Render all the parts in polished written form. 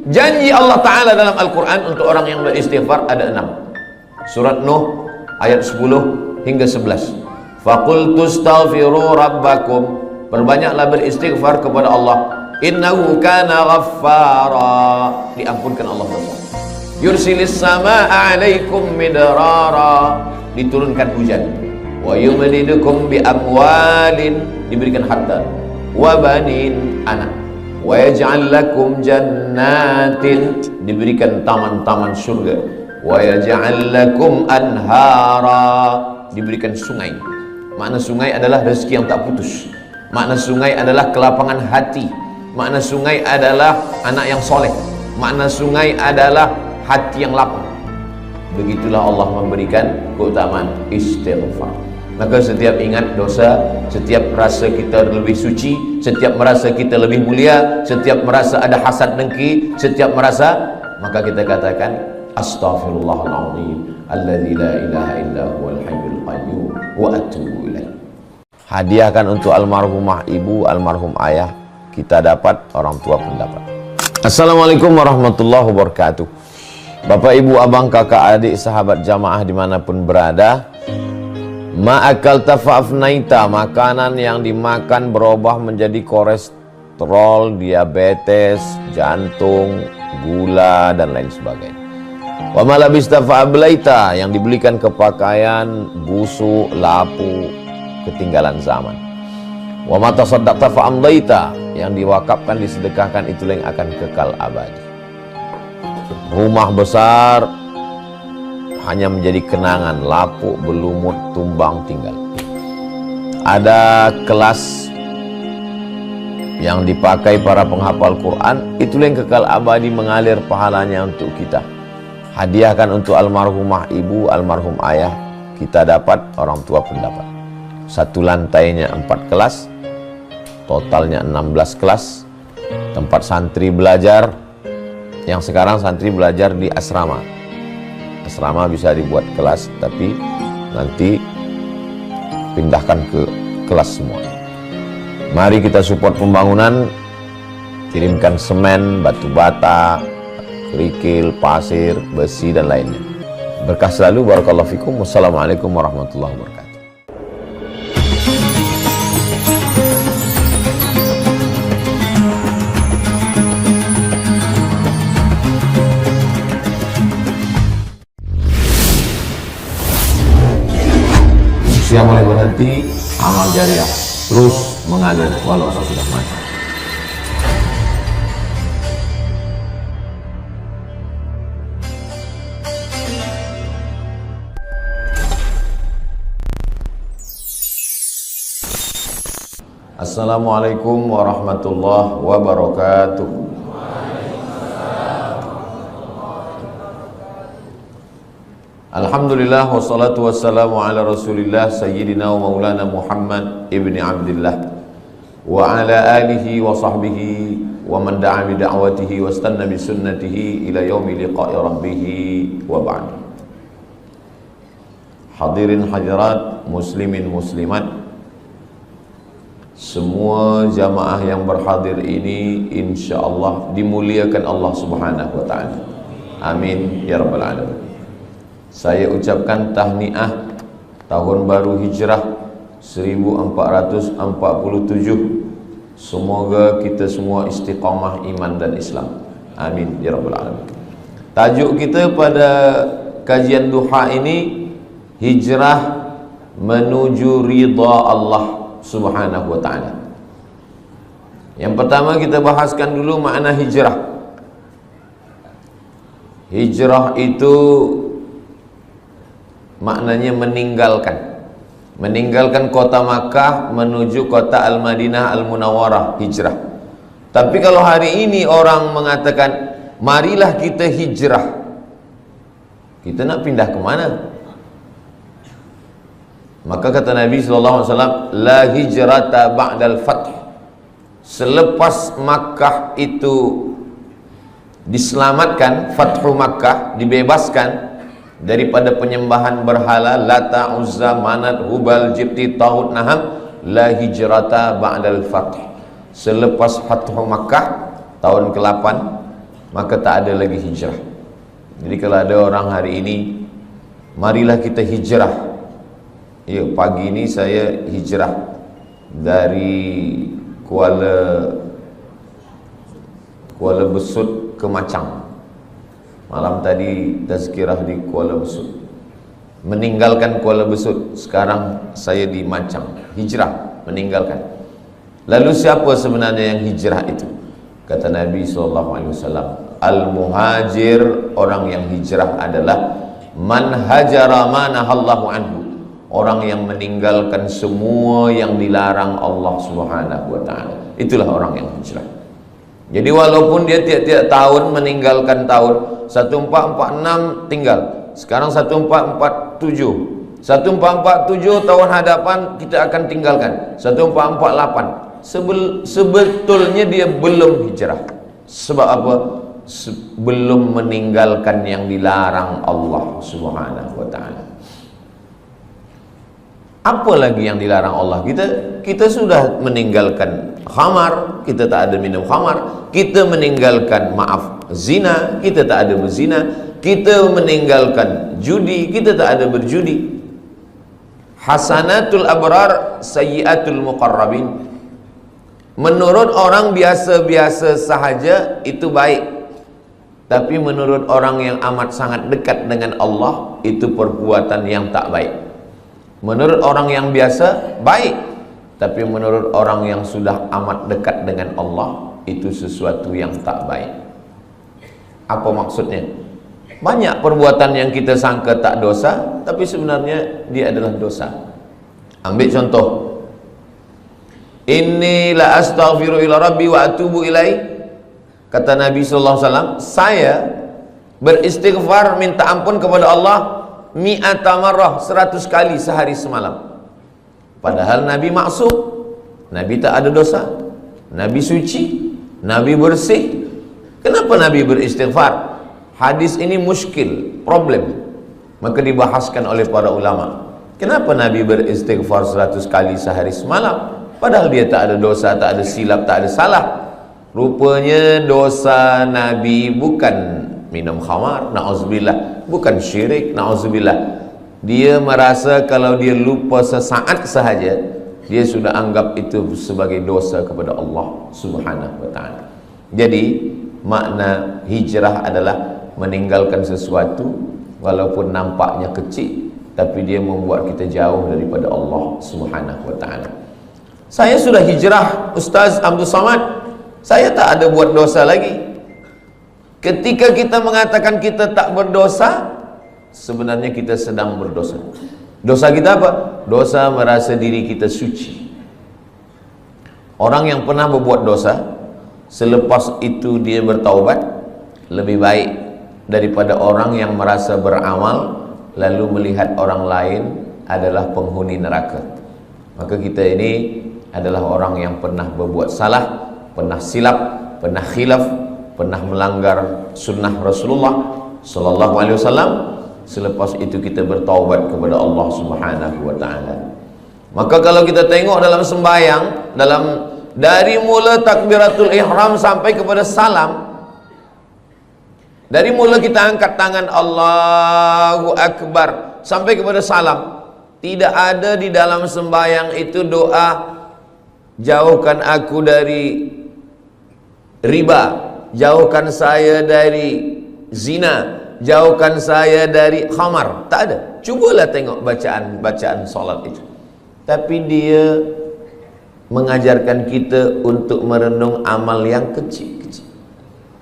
Janji Allah Ta'ala dalam Al-Quran untuk orang yang beristighfar ada 6. Surat Nuh ayat 10 hingga 11. Faqultu astaghfiru rabbakum, perbanyaklah beristighfar kepada Allah. Innahu kana ghaffara, diampunkan Allah dosa. Yursilis samaa'a 'alaikum midrara, diturunkan hujan. Wa yumdidukum bi amwalin, diberikan harta. Wa banin, anak. Wa yaj'al lakum jannatin, diberikan taman-taman surga. Wa yaj'al lakum anhara, diberikan sungai. Makna sungai adalah rezeki yang tak putus. Makna sungai adalah kelapangan hati. Makna sungai adalah anak yang soleh. Makna sungai adalah hati yang lapang. Begitulah Allah memberikan keutamaan istighfar. Maka setiap ingat dosa, setiap merasa kita lebih suci, setiap merasa kita lebih mulia, setiap merasa ada hasad dengki, setiap merasa, maka kita katakan astaghfirullahaladzim alladzi la ilaha illa huwal hayyul qayyum wa atubu ilaih. Hadiahkan untuk almarhumah ibu, almarhum ayah, kita dapat, orang tua pun dapat. Assalamualaikum warahmatullahi wabarakatuh. Bapak, ibu, abang, kakak, adik, sahabat jamaah dimanapun berada, ma'akal tafa'afnaita, makanan yang dimakan berubah menjadi kolesterol, diabetes, jantung, gula, dan lain sebagainya. Wa malabista fa'ablaita, yang dibelikan ke pakaian, busuk, lapu, ketinggalan zaman. Wa matasaddaqta fa'amdaita, yang diwakafkan, disedekahkan, itulah yang akan kekal abadi. Rumah besar hanya menjadi kenangan, lapuk, berlumut, tumbang, tinggal. Ada kelas yang dipakai para penghafal Quran, itulah yang kekal abadi, mengalir pahalanya untuk kita. Hadiahkan untuk almarhumah ibu, almarhum ayah, kita dapat, orang tua pun dapat. Satu lantainya 4 kelas, totalnya 16 kelas, tempat santri belajar. Yang sekarang santri belajar di asrama. Asrama bisa dibuat kelas, tapi nanti pindahkan ke kelas semua. Mari kita support pembangunan, kirimkan semen, batu bata, kerikil, pasir, besi, dan lainnya. Berkah selalu, barakallahu fikum. Wassalamualaikum warahmatullahi wabarakatuh. Yang mulai berhenti, amal jariah terus mengalir walau sudah mati. Assalamualaikum warahmatullahi wabarakatuh. Alhamdulillah, wassalatu wassalamu ala rasulillah sayyidina wa maulana Muhammad ibni Abdillah wa ala alihi wa sahbihi wa man da'a bi da'watihi wa istanna bi sunnatihi ila yaumi liqa'i rabbih wa ba'd. Hadirin hadirat, muslimin muslimat, semua jamaah yang berhadir ini insyaallah dimuliakan Allah Subhanahu wa taala. Amin ya rabbal alamin. Saya ucapkan tahniah tahun baru hijrah 1447. Semoga kita semua istiqamah iman dan Islam. Amin ya rabbal alamin. Tajuk kita pada kajian duha ini, hijrah menuju ridha Allah Subhanahu wa ta'ala. Yang pertama kita bahaskan dulu makna hijrah. Hijrah itu maknanya meninggalkan kota Makkah menuju kota Al-Madinah Al-Munawwarah, hijrah. Tapi kalau hari ini orang mengatakan marilah kita hijrah, kita nak pindah ke mana? Maka kata Nabi SAW, la hijrata ba'dal fath. Selepas Makkah itu diselamatkan, Fathu Makkah, dibebaskan daripada penyembahan berhala Lata, Uzza, Manat, Hubal, Jibti, Taghut, Naham, la hijrata ba'dal fath. Selepas Fathu Makkah tahun ke-8 maka tak ada lagi hijrah. Jadi kalau ada orang hari ini, marilah kita hijrah. Ya, pagi ini saya hijrah dari Kuala Besut ke Macang. Malam tadi tazkirah di Kuala Besut. Meninggalkan Kuala Besut, sekarang saya di Macang. Hijrah, meninggalkan. Lalu siapa sebenarnya yang hijrah itu? Kata Nabi SAW, al-muhajir, orang yang hijrah adalah man hajara ma nahallahu anhu, orang yang meninggalkan semua yang dilarang Allah Subhanahu wa taala. Itulah orang yang hijrah. Jadi walaupun dia tiap-tiap tahun meninggalkan tahun 1446 tinggal. Sekarang 1447. 1447 tahun hadapan kita akan tinggalkan. 1448. Sebetulnya dia belum hijrah. Sebab apa? Belum meninggalkan yang dilarang Allah Subhanahu wa taala. Apa lagi yang dilarang Allah? Kita sudah meninggalkan khamar, kita tak ada minum khamar. Kita meninggalkan, maaf, zina, kita tak ada berzina. Kita meninggalkan judi, kita tak ada berjudi. Hasanatul abrar, sayyiatul muqarrabin. Menurut orang biasa-biasa sahaja itu baik, tapi menurut orang yang amat sangat dekat dengan Allah, itu perbuatan yang tak baik. Menurut orang yang biasa baik, tapi menurut orang yang sudah amat dekat dengan Allah, itu sesuatu yang tak baik. Apa maksudnya? Banyak perbuatan yang kita sangka tak dosa, tapi sebenarnya dia adalah dosa. Ambil contoh, inni la astaghfiru ila rabbi wa atubu ilaih. Kata Nabi SAW, saya beristighfar, minta ampun kepada Allah mi'ata marrah, 100 kali sehari semalam. Padahal Nabi maksum, Nabi tak ada dosa, Nabi suci, Nabi bersih. Kenapa Nabi beristighfar? Hadis ini muskil, problem. Maka dibahaskan oleh para ulama, kenapa Nabi beristighfar 100 kali sehari semalam? Padahal dia tak ada dosa, tak ada silap, tak ada salah. Rupanya dosa Nabi bukan minum khamar, na'udzubillah, bukan syirik, na'udzubillah. Dia merasa kalau dia lupa sesaat sahaja, dia sudah anggap itu sebagai dosa kepada Allah Subhanahu wa taala. Jadi makna hijrah adalah meninggalkan sesuatu walaupun nampaknya kecil, tapi dia membuat kita jauh daripada Allah Subhanahu wa taala. Saya sudah hijrah, Ustaz Abdul Samad. Saya tak ada buat dosa lagi. Ketika kita mengatakan kita tak berdosa, sebenarnya kita sedang berdosa. Dosa kita apa? Dosa merasa diri kita suci. Orang yang pernah berbuat dosa, selepas itu dia bertaubat, lebih baik daripada orang yang merasa beramal lalu melihat orang lain adalah penghuni neraka. Maka kita ini adalah orang yang pernah berbuat salah, pernah silap, pernah khilaf, pernah melanggar sunnah Rasulullah sallallahu alaihi wasallam. Selepas itu kita bertaubat kepada Allah Subhanahu wa taala. Maka kalau kita tengok dalam sembahyang, dari mula takbiratul ihram sampai kepada salam, dari mula kita angkat tangan Allahu Akbar sampai kepada salam, tidak ada di dalam sembahyang itu doa jauhkan aku dari riba, jauhkan saya dari zina, jauhkan saya dari khamar. Tak ada. Cubalah tengok bacaan solat itu. Tapi dia mengajarkan kita untuk merenung amal yang kecil-kecil.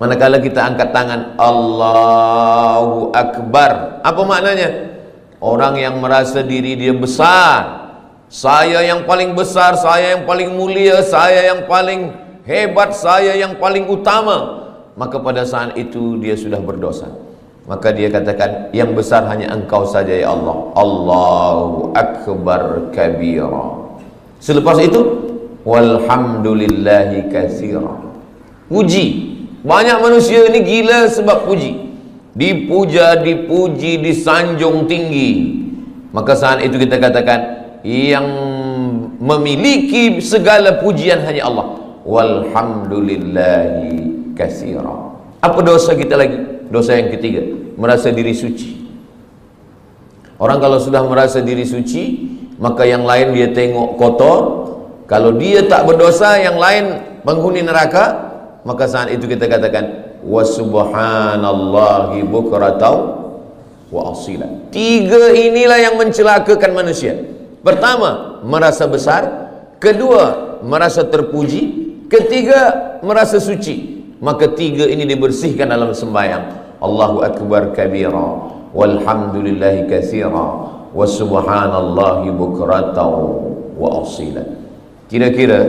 Manakala kita angkat tangan Allahu Akbar, apa maknanya? Orang yang merasa diri dia besar, saya yang paling besar, saya yang paling mulia, saya yang paling hebat, saya yang paling utama, maka pada saat itu dia sudah berdosa. Maka dia katakan, yang besar hanya engkau saja ya Allah. Allahu Akbar kabira. Selepas itu, walhamdulillahi katsira. Puji. Banyak manusia ini gila sebab puji. Dipuja, dipuji, disanjung tinggi. Maka saat itu kita katakan, yang memiliki segala pujian hanya Allah. Walhamdulillahi katsira. Apa dosa kita lagi? Dosa yang ketiga, merasa diri suci. Orang kalau sudah merasa diri suci, maka yang lain dia tengok kotor. Kalau dia tak berdosa, yang lain penghuni neraka, maka saat itu kita katakan wa subhanallahi bukratan wa asila. Tiga inilah yang mencelakakan manusia. Pertama, merasa besar. Kedua, merasa terpuji. Ketiga, merasa suci. Maka tiga ini dibersihkan dalam sembahyang. Allahu akbar kabira, walhamdulillahi katsira, wa subhanallahi bukratan wa asila. Kira-kira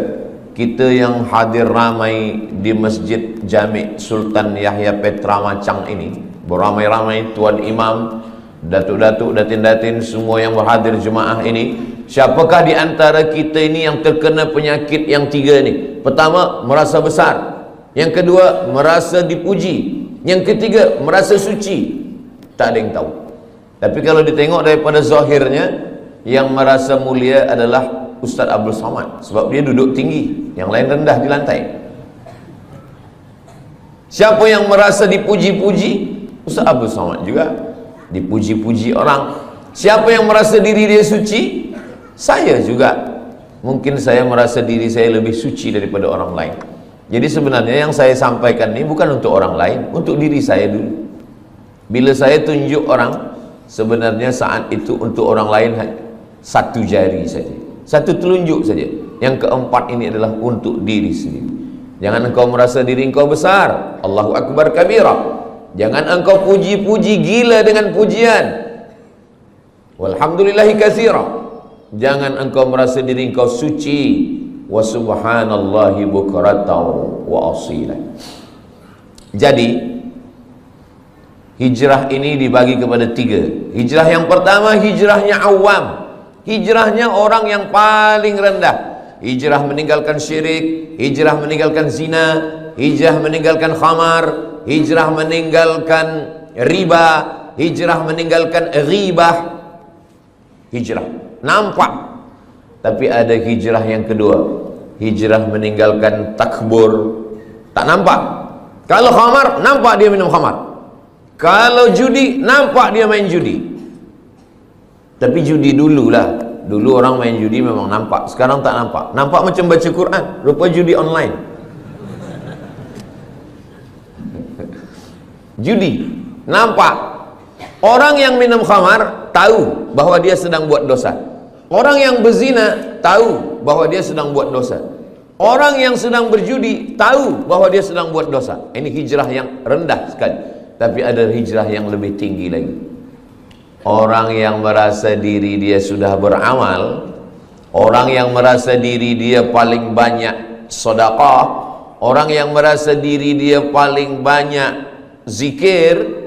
kita yang hadir ramai di Masjid Jami' Sultan Yahya Petra Macang ini, beramai-ramai tuan imam, datuk-datuk, datin-datin, semua yang berhadir jemaah ini, siapakah di antara kita ini yang terkena penyakit yang tiga ini? Pertama, merasa besar. Yang kedua, merasa dipuji. Yang ketiga, merasa suci. Tak ada yang tahu. Tapi kalau ditengok daripada zahirnya, yang merasa mulia adalah Ustaz Abdul Somad, sebab dia duduk tinggi, yang lain rendah di lantai. Siapa yang merasa dipuji-puji? Ustaz Abdul Somad juga dipuji-puji orang. Siapa yang merasa diri dia suci? Saya juga. Mungkin saya merasa diri saya lebih suci daripada orang lain. Jadi sebenarnya yang saya sampaikan ini bukan untuk orang lain, untuk diri saya dulu. Bila saya tunjuk orang, sebenarnya saat itu untuk orang lain satu jari saja, satu telunjuk saja. Yang keempat ini adalah untuk diri sendiri. Jangan engkau merasa diri engkau besar. Allahu akbar kabira. Jangan engkau puji-puji gila dengan pujian. Walhamdulillahi katsira. Jangan engkau merasa diri engkau suci. Wa subhanallahi bukratan wa asila. Jadi hijrah ini dibagi kepada tiga. Hijrah yang pertama, hijrahnya awam, hijrahnya orang yang paling rendah. Hijrah meninggalkan syirik, hijrah meninggalkan zina, hijrah meninggalkan khamar, hijrah meninggalkan riba, hijrah meninggalkan ghibah. Hijrah nampak. Tapi ada hijrah yang kedua, hijrah meninggalkan takbur. Tak nampak. Kalau khamar, nampak dia minum khamar. Kalau judi, nampak dia main judi. Tapi judi dululah. Dulu orang main judi memang nampak. Sekarang tak nampak. Nampak macam baca Quran, rupa judi online. Judi nampak. Orang yang minum khamar tahu bahwa dia sedang buat dosa. Orang yang berzina tahu bahwa dia sedang buat dosa. Orang yang sedang berjudi tahu bahwa dia sedang buat dosa. Ini hijrah yang rendah sekali. Tapi ada hijrah yang lebih tinggi lagi. Orang yang merasa diri dia sudah beramal, orang yang merasa diri dia paling banyak sedekah, orang yang merasa diri dia paling banyak zikir.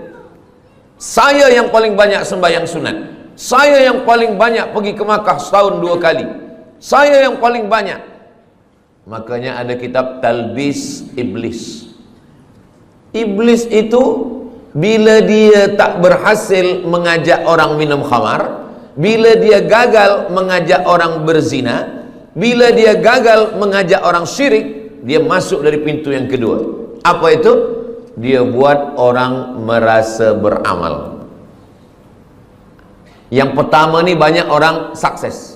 Saya yang paling banyak sembahyang sunat, saya yang paling banyak pergi ke Makkah setahun 2 kali, saya yang paling banyak. Makanya ada kitab Talbis Iblis. Iblis itu bila dia tak berhasil mengajak orang minum khamar, bila dia gagal mengajak orang berzina, bila dia gagal mengajak orang syirik, dia masuk dari pintu yang kedua. Apa itu? Dia buat orang merasa beramal. Yang pertama ni banyak orang sukses,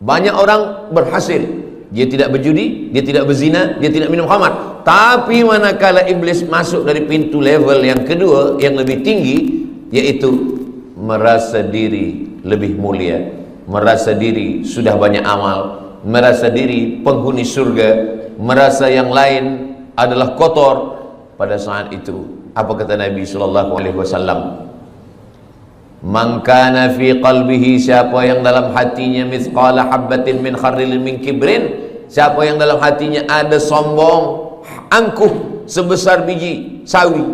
banyak orang berhasil. Dia tidak berjudi, dia tidak berzina, dia tidak minum khamar. Tapi manakala iblis masuk dari pintu level yang kedua, yang lebih tinggi, yaitu merasa diri lebih mulia, merasa diri sudah banyak amal, merasa diri penghuni surga, merasa yang lain adalah kotor. Pada saat itu, apa kata Nabi SAW? Man kana fi qalbihi, siapa yang dalam hatinya mithqala habbatin min khardalin min kibrin, siapa yang dalam hatinya ada sombong, angkuh sebesar biji sawi,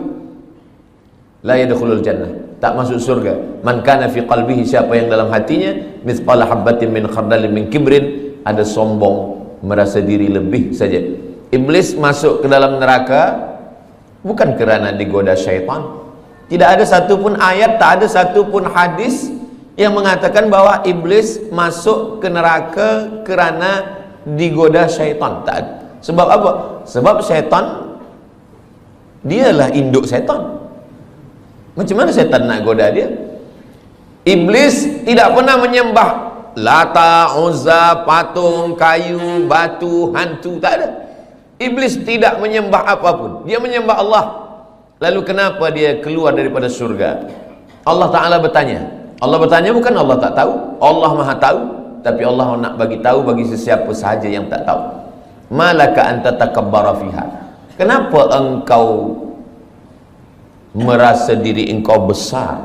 la yadkhulul jannah, tak masuk surga. Man kana fi qalbihi, siapa yang dalam hatinya mithqala habbatin min khardalin min kibrin, ada sombong, merasa diri lebih saja. Iblis masuk ke dalam neraka bukan kerana digoda syaitan. Tidak ada satu pun ayat, tak ada satu pun hadis yang mengatakan bahwa iblis masuk ke neraka kerana digoda syaitan. Tak ada. Sebab apa? Sebab syaitan Dialah induk setan. Macam mana setan nak goda dia? Iblis tidak pernah menyembah Lata, Uzza, patung, kayu, batu, hantu, tak ada. Iblis tidak menyembah apapun. Dia menyembah Allah. Lalu kenapa dia keluar daripada surga? Allah Ta'ala bertanya. Allah bertanya bukan Allah tak tahu. Allah Maha tahu. Tapi Allah nak bagi tahu bagi sesiapa sahaja yang tak tahu. Malaka anta takabbara fiha. Kenapa engkau merasa diri engkau besar?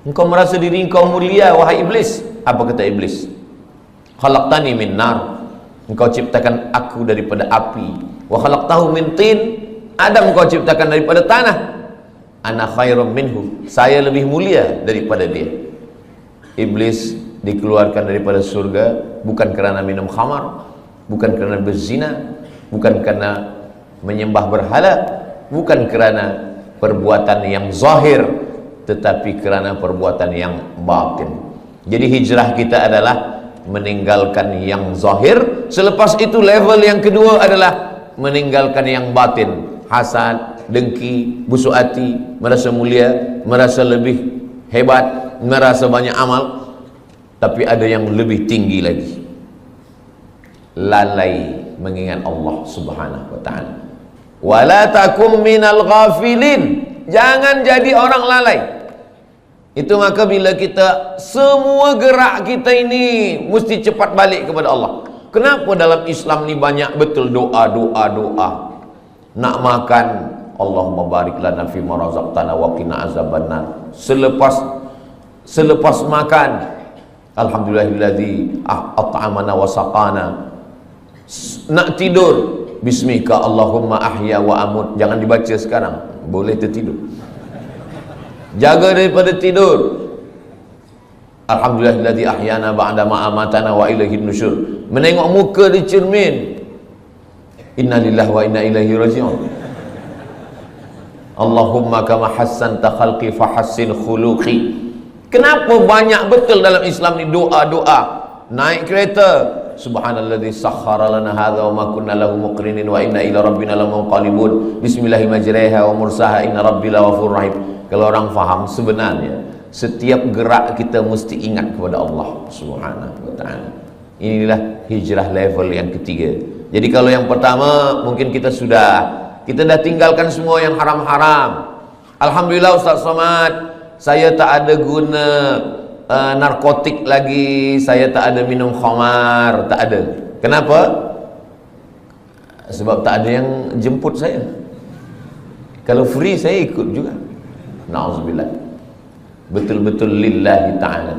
Engkau merasa diri engkau mulia, wahai iblis. Apa kata iblis? Khalaqtani min nar. Engkau ciptakan aku daripada api. Wa khalaqtahu min tin. Adam engkau ciptakan daripada tanah. Ana khairum minhu. Saya lebih mulia daripada dia. Iblis dikeluarkan daripada surga bukan kerana minum khamar, bukan kerana berzina, bukan kerana menyembah berhala, bukan kerana perbuatan yang zahir, tetapi kerana perbuatan yang batin. Jadi hijrah kita adalah meninggalkan yang zahir. Selepas itu level yang kedua adalah meninggalkan yang batin. Hasad, dengki, busuk hati, merasa mulia, merasa lebih hebat, merasa banyak amal. Tapi ada yang lebih tinggi lagi, lalai mengingat Allah Subhanahu wa ta'ala. Wala takum minal ghafilin. Jangan jadi orang lalai. Itu maka bila kita semua gerak kita ini mesti cepat balik kepada Allah. Kenapa dalam Islam ni banyak betul doa. Nak makan, Allahumma barik lana fi ma razaqtana wa qina azabannar. Selepas makan, alhamdulillahilladzi at'amana wa saqana. Nak tidur, bismika Allahumma ahya wa amut. Jangan dibaca sekarang, boleh tertidur. Jaga daripada tidur. Alhamdulillahilladzi ahyana ba'da ma amatana wa ilaihin nusyur. Menengok muka di cermin, innalillahi wa inna ilaihi raji'un. Allahumma kama hassanta khalqi fahassin khuluqi. Kenapa banyak betul dalam Islam ni doa-doa? Naik kereta, subhanalladzi sakhkhara lana hadza wa ma kunna lahu muqrinin wa inna ila rabbina lamunqalibun. Bismillahi majriha wa mursaha inna rabbil ghafurur rahim. Kalau orang faham, sebenarnya setiap gerak kita mesti ingat kepada Allah Subhanahu wa ta'ala. Inilah hijrah level yang ketiga. Jadi kalau yang pertama mungkin kita dah tinggalkan semua yang haram-haram. Alhamdulillah Ustaz Somad, saya tak ada guna narkotik lagi, saya tak ada minum khamar, tak ada. Kenapa? Sebab tak ada yang jemput saya. Kalau free saya ikut juga. Na'udzubillah. Betul-betul lillahi ta'ala.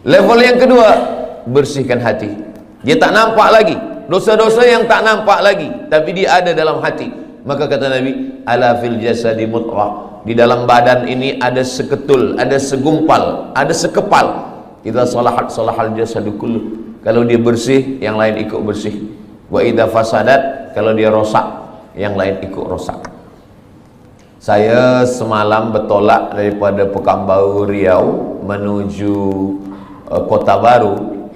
Level yang kedua, bersihkan hati. Dia tak nampak lagi dosa-dosa yang tak nampak lagi, tapi dia ada dalam hati. Maka kata Nabi, ala fil jasadi mudghah. Di dalam badan ini ada seketul, ada segumpal, ada sekepal. Idza salahat salahal jasadu kullu. Kalau dia bersih, yang lain ikut bersih. Wa idza fasadat, kalau dia rosak, yang lain ikut rosak. Saya semalam bertolak daripada Pekanbaru Riau menuju Kota Baru.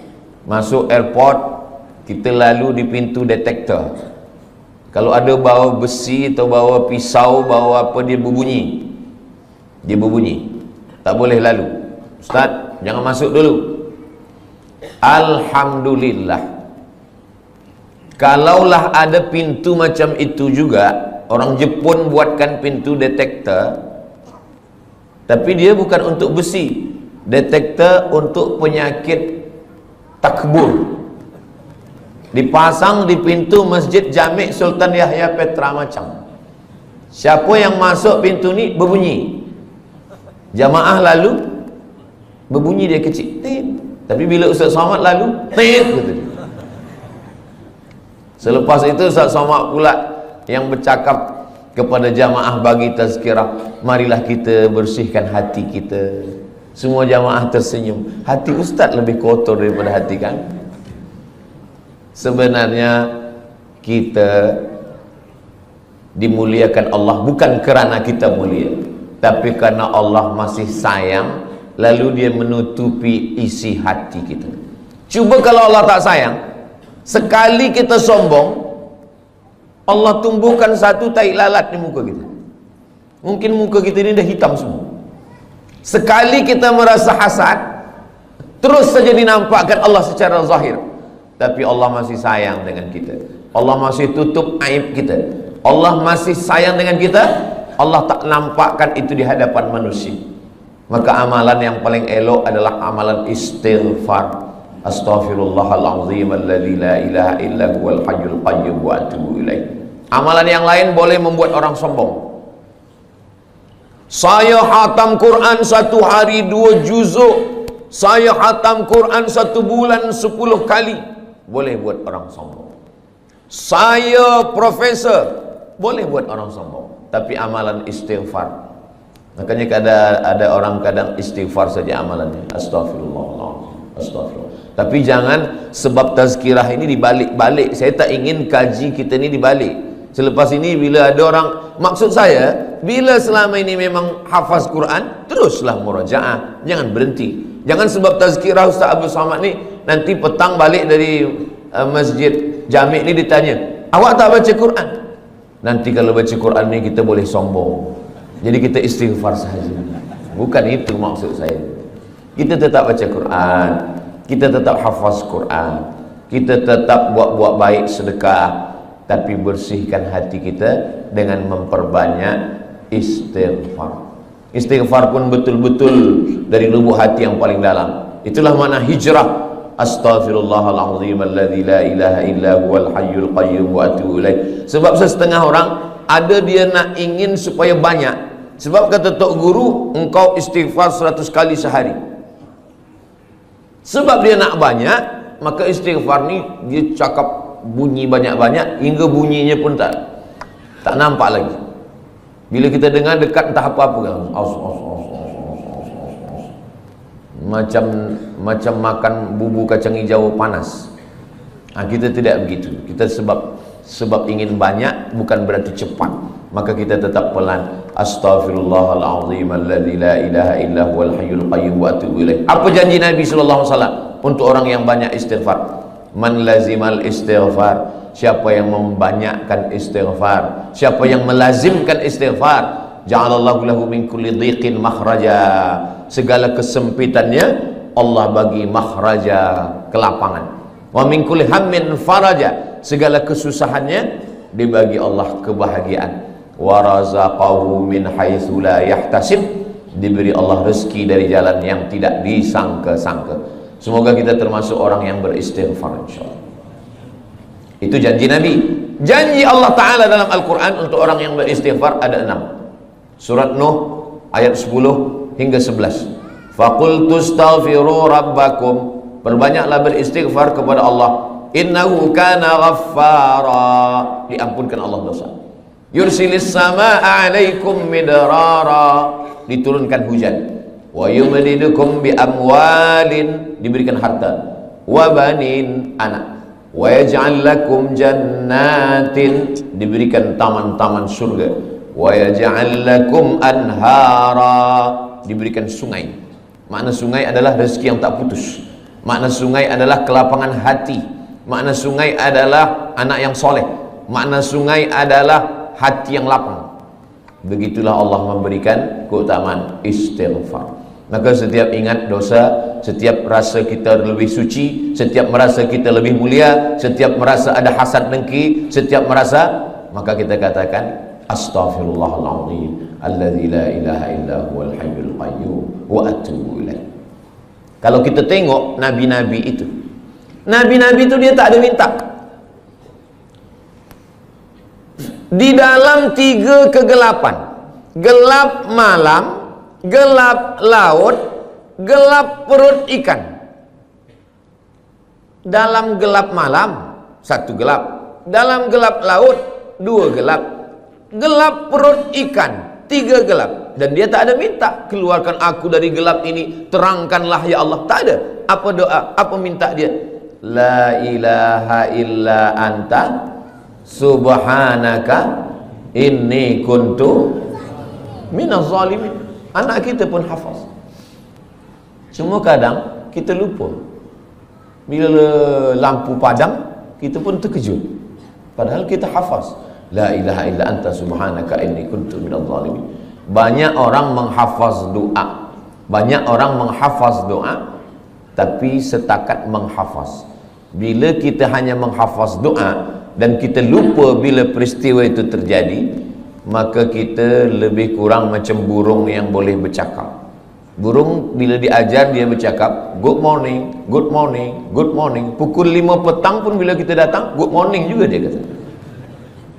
Masuk airport, kita lalu di pintu detektor. Kalau ada bawa besi atau bawa pisau, bawa apa, dia berbunyi. Dia berbunyi. Tak boleh lalu. Ustaz, jangan masuk dulu. Alhamdulillah. Kalaulah ada pintu macam itu juga, orang Jepun buatkan pintu detektor, tapi dia bukan untuk besi. Detektor untuk penyakit takbur. Dipasang di pintu Masjid Jami' Sultan Yahya Petra Macang. Siapa yang masuk pintu ni berbunyi. Jamaah lalu berbunyi dia kecil. Tit. Tapi bila Ustaz Somad lalu, tit gitu. Selepas itu Ustaz Somad pula yang bercakap kepada jamaah bagi tazkirah, marilah kita bersihkan hati kita. Semua jamaah tersenyum. Hati Ustaz lebih kotor daripada hati kan? Sebenarnya kita dimuliakan Allah bukan kerana kita mulia, tapi karena Allah masih sayang, lalu dia menutupi isi hati kita. Cuba kalau Allah tak sayang, sekali kita sombong, Allah tumbuhkan satu tai lalat di muka kita. Mungkin muka kita ini dah hitam semua. Sekali kita merasa hasad, terus saja dinampakkan Allah secara zahir. Tapi Allah masih sayang dengan kita. Allah masih tutup aib kita. Allah masih sayang dengan kita. Allah tak nampakkan itu di hadapan manusia. Maka amalan yang paling elok adalah amalan istighfar. Astaghfirullahalazim alladzi la ilaha illa huwal hayyul qayyum wa atubu ilaih. Amalan yang lain boleh membuat orang sombong. Saya khatam Quran 1 hari 2 juzuk. Saya khatam Quran 1 bulan 10 kali. Boleh buat orang sombong. Saya profesor. Boleh buat orang sombong. Tapi amalan istighfar, makanya ada orang kadang istighfar saja amalannya, astagfirullahaladzim, astagfirullah. Tapi jangan sebab tazkirah ini dibalik-balik. Saya tak ingin kaji kita ini dibalik. Selepas ini bila ada orang, maksud saya, bila selama ini memang hafaz Quran, teruslah murajaah, jangan berhenti. Jangan sebab tazkirah Ustaz Abdul Samad ni, nanti petang balik dari masjid Jami' ni ditanya, awak tak baca Quran? Nanti kalau baca Quran ni kita boleh sombong. Jadi kita istighfar sahaja. Bukan itu maksud saya. Kita tetap baca Quran, kita tetap hafaz Quran, kita tetap buat baik sedekah, tapi bersihkan hati kita dengan memperbanyak istighfar. Istighfar pun betul-betul dari lubuk hati yang paling dalam. Itulah makna hijrah. Astaghfirullahalazim alladzi la ilaha illa huwal hayyul qayyum wa atubu ilaih. Sebab setengah orang ada dia nak ingin supaya banyak. Sebab kata tok guru, engkau istighfar 100 kali sehari. Sebab dia nak banyak, maka istighfar ni dia cakap bunyi banyak-banyak hingga bunyinya pun tak nampak lagi. Bila kita dengar dekat entah apa-apa kan, macam makan bubur kacang hijau panas. Kita tidak begitu. Kita sebab ingin banyak bukan berarti cepat. Maka kita tetap pelan. Astaghfirullahalazim alladzi la ilaha illa huwal hayyul qayyum wa atubu ilaih. Apa janji Nabi sallallahu alaihi wasallam untuk orang yang banyak istighfar? Man lazimal istighfar, siapa yang membanyakkan istighfar, siapa yang melazimkan istighfar, ja'alallahu lahu min kulli dhiqin makhraja. Segala kesempitannya Allah bagi makhraja, kelapangan. Wa min kulli hammin faraja. Segala kesusahannya dibagi Allah kebahagiaan. Wa razaqahu min haitsu la yahtasib. Diberi Allah rezeki dari jalan yang tidak disangka-sangka. Semoga kita termasuk orang yang beristighfar insyaallah. Itu janji Nabi. Janji Allah Ta'ala dalam Al-Quran untuk orang yang beristighfar ada 6. Surat Nuh ayat 10 hingga 11. Faqultu astaghfiru rabbakum, perbanyaklah beristighfar kepada Allah. Innahu kana ghaffara, diampunkan Allah dosa. Yursilis samaa'a 'alaikum midrara, diturunkan hujan. Wa yumdidukum bi amwalin, diberikan harta. Wa banin, anak. Wa yaj'al lakum jannatin, diberikan taman-taman surga. Wa yaj'al lakum anhara, diberikan sungai. Makna sungai adalah rezeki yang tak putus. Makna sungai adalah kelapangan hati. Makna sungai adalah anak yang soleh. Makna sungai adalah hati yang lapang. Begitulah Allah memberikan keutamaan istighfar. Maka setiap ingat dosa, setiap rasa kita lebih suci, setiap merasa kita lebih mulia, setiap merasa ada hasad dengki, setiap merasa, maka kita katakan astaghfirullahalazim alladzi la ilaha illa huwal hayyul qayyum wa atubu ilaih. Kalau kita tengok nabi-nabi itu, nabi-nabi itu dia tak ada minta. Di dalam 3 kegelapan, gelap malam, gelap laut, gelap perut ikan. Dalam gelap malam 1 gelap, dalam gelap laut 2 gelap, gelap perut ikan 3 gelap. Dan dia tak ada minta, keluarkan aku dari gelap ini, terangkanlah ya Allah. Tak ada. Apa doa? Apa minta dia? La ilaha illa anta subhanaka inni kuntu minaz zalimin. Anak kita pun hafaz. Cuma kadang kita lupa. Bila lampu padam, kita pun terkejut. Padahal kita hafaz. La ilaha illa anta subhanaka inni kuntu minaz zalimin. Banyak orang menghafaz doa, banyak orang menghafaz doa, tapi setakat menghafaz. Bila kita hanya menghafaz doa dan kita lupa bila peristiwa itu terjadi, maka kita lebih kurang macam burung yang boleh bercakap. Burung bila diajar dia bercakap, good morning, good morning, good morning. Pukul 5 petang pun bila kita datang, good morning juga dia kata.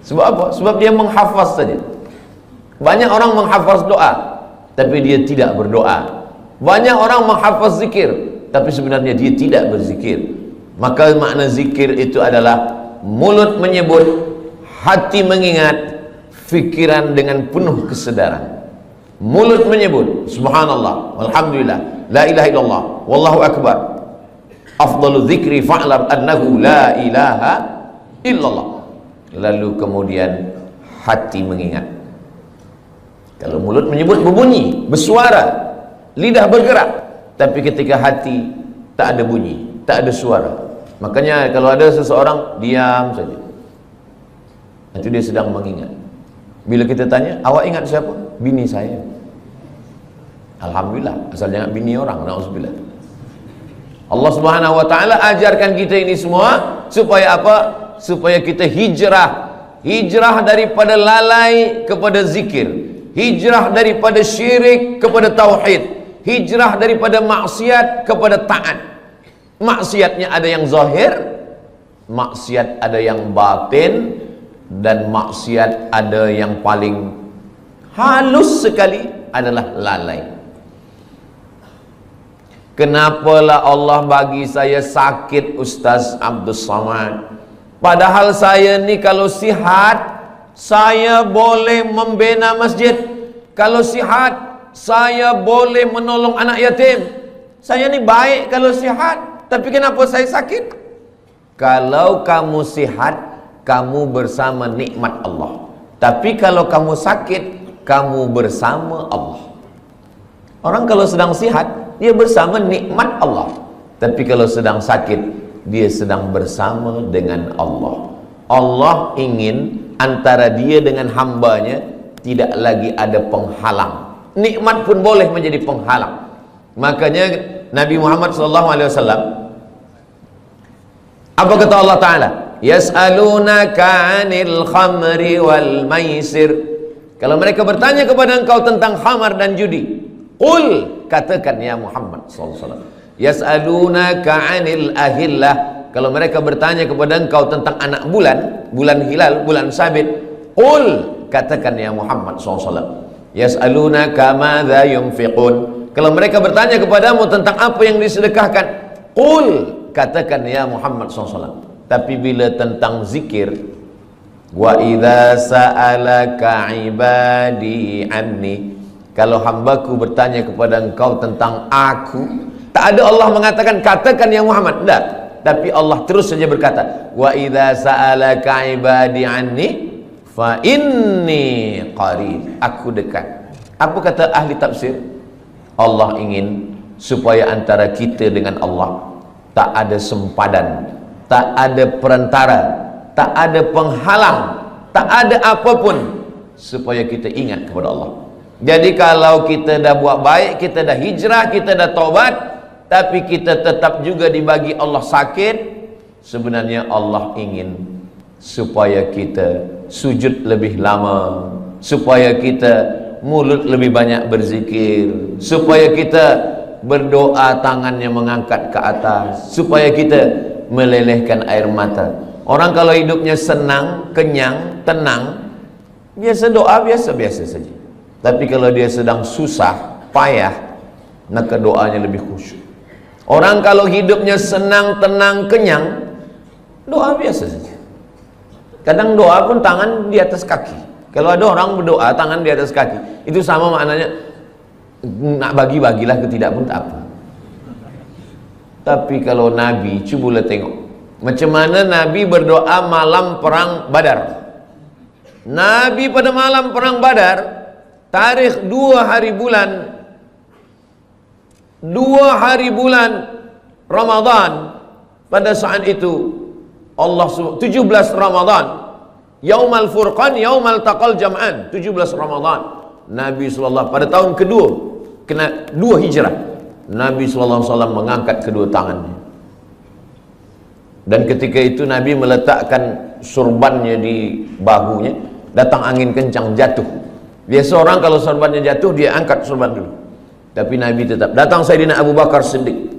Sebab apa? Sebab dia menghafaz saja. Banyak orang menghafaz doa, tapi dia tidak berdoa. Banyak orang menghafaz zikir, tapi sebenarnya dia tidak berzikir. Maka makna zikir itu adalah mulut menyebut, hati mengingat, fikiran dengan penuh kesedaran. Mulut menyebut subhanallah, walhamdulillah, la ilaha illallah, wallahu akbar, afdalu dzikri fa'lam annahu la ilaha illallah. Lalu kemudian hati mengingat. Kalau mulut menyebut berbunyi, bersuara, lidah bergerak, tapi ketika hati tak ada bunyi, tak ada suara. Makanya kalau ada seseorang diam saja, itu dia sedang mengingat. Bila kita tanya, awak ingat siapa? Bini saya. Alhamdulillah, asal jangan bini orang, na'udzubillah. Allah Subhanahu wa taala ajarkan kita ini semua supaya apa? Supaya kita hijrah. Hijrah daripada lalai kepada zikir, hijrah daripada syirik kepada tauhid, hijrah daripada maksiat kepada taat. Maksiatnya ada yang zahir, maksiat ada yang batin, dan maksiat ada yang paling halus sekali adalah lalai. Kenapalah Allah bagi saya sakit, Ustaz Abdul Samad? Padahal saya ni kalau sihat, saya boleh membina masjid. Kalau sihat, saya boleh menolong anak yatim. Saya ni baik kalau sihat, tapi kenapa saya sakit? Kalau kamu sihat, kamu bersama nikmat Allah. Tapi kalau kamu sakit, kamu bersama Allah. Orang kalau sedang sihat, dia bersama nikmat Allah. Tapi kalau sedang sakit, dia sedang bersama dengan Allah. Allah ingin antara dia dengan hambanya tidak lagi ada penghalang. Nikmat pun boleh menjadi penghalang. Makanya Nabi Muhammad SAW, apa kata Allah Ta'ala? Yas'alunaka 'anil khamri wal maisir. Kalau mereka bertanya kepada engkau tentang khamar dan judi, qul, katakan ya Muhammad sallallahu alaihi wasallam, yas'alunaka 'anil ahillah. Kalau mereka bertanya kepada engkau tentang anak bulan, bulan hilal, bulan sabit, qul, katakan ya Muhammad sallallahu alaihi wasallam, yas'alunaka madza yunfiqun. Kalau mereka bertanya kepadamu tentang apa yang disedekahkan, qul, katakan ya Muhammad sallallahu alaihi wasallam. Tapi bila tentang zikir, wa idza sa'alaka ibadi anni, kalau hambaku bertanya kepada engkau tentang aku, tak ada Allah mengatakan katakan ya Muhammad, tidak. Tapi Allah terus saja berkata, wa idza sa'alaka ibadi anni fa inni qarib, aku dekat. Apa kata ahli tafsir? Allah ingin supaya antara kita dengan Allah tak ada sempadan, tak ada perantara, tak ada penghalang, tak ada apapun, supaya kita ingat kepada Allah. Jadi kalau kita dah buat baik, kita dah hijrah, kita dah taubat, tapi kita tetap juga dibagi Allah sakit, sebenarnya Allah ingin supaya kita sujud lebih lama, supaya kita mulut lebih banyak berzikir, supaya kita berdoa tangannya mengangkat ke atas, supaya kita melelehkan air mata. Orang kalau hidupnya senang, kenyang, tenang, biasa doa biasa-biasa saja. Tapi kalau dia sedang susah, payah, maka doanya lebih khusyuk. Orang kalau hidupnya senang, tenang, kenyang, doa biasa saja. Kadang doa pun tangan di atas kaki. Kalau ada orang berdoa tangan di atas kaki, itu sama maknanya nak bagi-bagilah ke tidak pun tak apa. Tapi kalau Nabi, cubalah tengok macam mana Nabi berdoa malam perang Badar. Nabi pada malam perang Badar, tarikh 2 hari bulan Ramadan, pada saat itu Allah 17 Ramadan, Yaumal Furqan, Yaumal Taqal Jam'an, 17 Ramadan, Nabi SAW pada tahun kedua, kena 2 hijrah, Nabi SAW mengangkat kedua tangannya. Dan ketika itu Nabi meletakkan surbannya di bahunya. Datang angin kencang, jatuh. Biasa orang kalau surbannya jatuh, dia angkat surban dulu. Tapi Nabi tetap. Datang Sayyidina Abu Bakar Siddiq.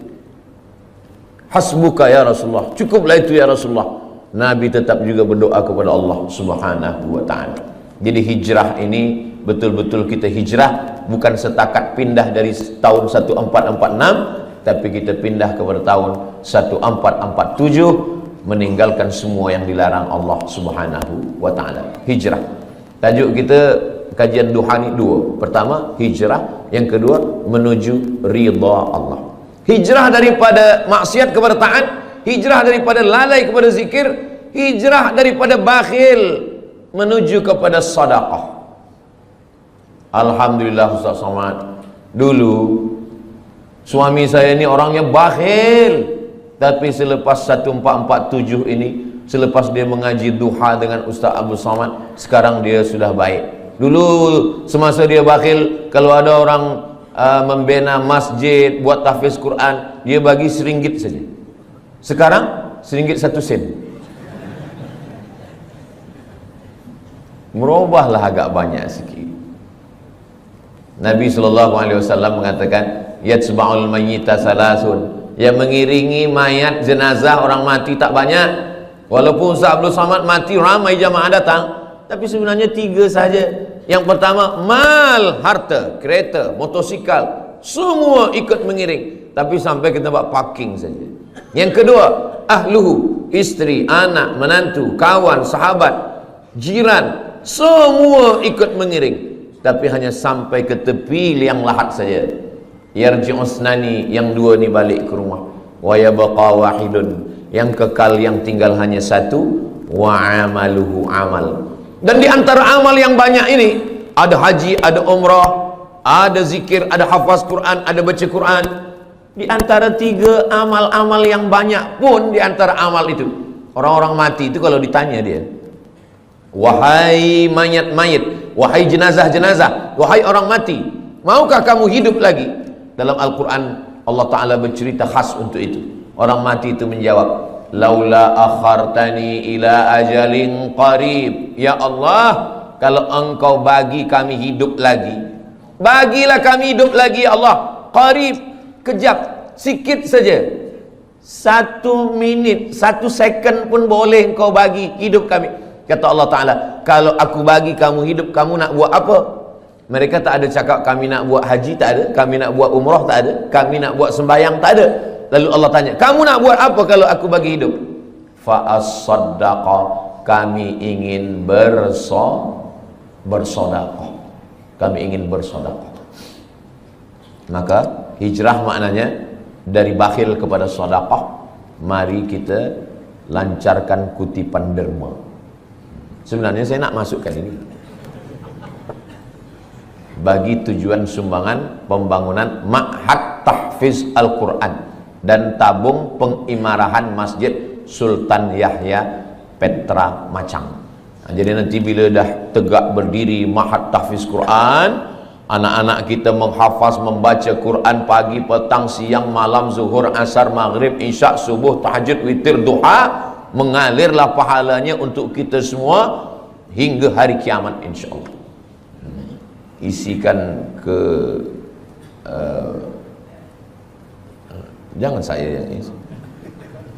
Hasbuka ya Rasulullah, cukuplah itu ya Rasulullah. Nabi tetap juga berdoa kepada Allah Subhanahu wa ta'ala. Jadi hijrah ini betul-betul kita hijrah, bukan setakat pindah dari tahun 1446, tapi kita pindah kepada tahun 1447, meninggalkan semua yang dilarang Allah Subhanahu wa ta'ala. Hijrah. Tajuk kita kajian duha ni 2. Pertama hijrah, yang kedua menuju ridha Allah. Hijrah daripada maksiat kepada taat, hijrah daripada lalai kepada zikir, hijrah daripada bakhil menuju kepada sedekah. Alhamdulillah Ustaz Somad, dulu suami saya ini orangnya bakhil, tapi selepas 1447 ini, selepas dia mengaji duha dengan Ustaz Abu Somad, sekarang dia sudah baik. Dulu semasa dia bakhil, kalau ada orang membina masjid, buat tahfiz Quran, dia bagi RM1 saja. Sekarang RM1 1 sen. Merubahlah agak banyak sikit. Nabi SAW mengatakan, yatsba'ul mayyita salasun, yang mengiringi mayat jenazah orang mati tak banyak. Walaupun Ustaz Abdul Samad mati, ramai jamaah datang, tapi sebenarnya 3 saja. Yang pertama, mal, harta, kereta, motosikal, semua ikut mengiring, tapi sampai ke tempat parking saja. Yang kedua, ahluhu, isteri, anak, menantu, kawan, sahabat, jiran, semua ikut mengiring, tapi hanya sampai ke tepi liang lahat saja. Yarji'usnani, yang 2 ni balik ke rumah. Wa yabqa wahidun, yang kekal, yang tinggal hanya 1. Wa amaluhu amal. Dan di antara amal yang banyak ini, ada haji, ada umrah, ada zikir, ada hafaz Quran, ada baca Quran. Di antara 3 amal-amal yang banyak pun, di antara amal itu, orang-orang mati itu kalau ditanya dia, wahai mayat-mayat, wahai jenazah-jenazah, wahai orang mati, maukah kamu hidup lagi? Dalam Al-Quran Allah Ta'ala bercerita khas untuk itu. Orang mati itu menjawab, laula akhartani ila ajalin qarib, ya Allah, kalau engkau bagi kami hidup lagi, bagilah kami hidup lagi ya Allah, qarib, kejap, sikit saja, 1 minit, 1 second pun boleh engkau bagi hidup kami. Kata Allah Ta'ala, kalau aku bagi kamu hidup, kamu nak buat apa? Mereka tak ada cakap kami nak buat haji, tak ada. Kami nak buat umrah, tak ada. Kami nak buat sembahyang, tak ada. Lalu Allah tanya, kamu nak buat apa kalau aku bagi hidup? Fa'as-saddaqa, kami ingin bersedekah. Kami ingin bersedekah. Maka hijrah maknanya dari bakhil kepada sedekah. Mari kita lancarkan kutipan derma. Sebenarnya saya nak masukkan ini bagi tujuan sumbangan pembangunan Ma'had Tahfiz Al-Quran dan tabung pengimarahan Masjid Sultan Yahya Petra Macang. Jadi nanti bila dah tegak berdiri Ma'had Tahfiz Quran, anak-anak kita menghafaz, membaca Quran pagi, petang, siang, malam, zuhur, asar, maghrib, isyak, subuh, tahajud, witir, duha, mengalirlah pahalanya untuk kita semua hingga hari kiamat insyaAllah. Isikan ke jangan saya yang isi,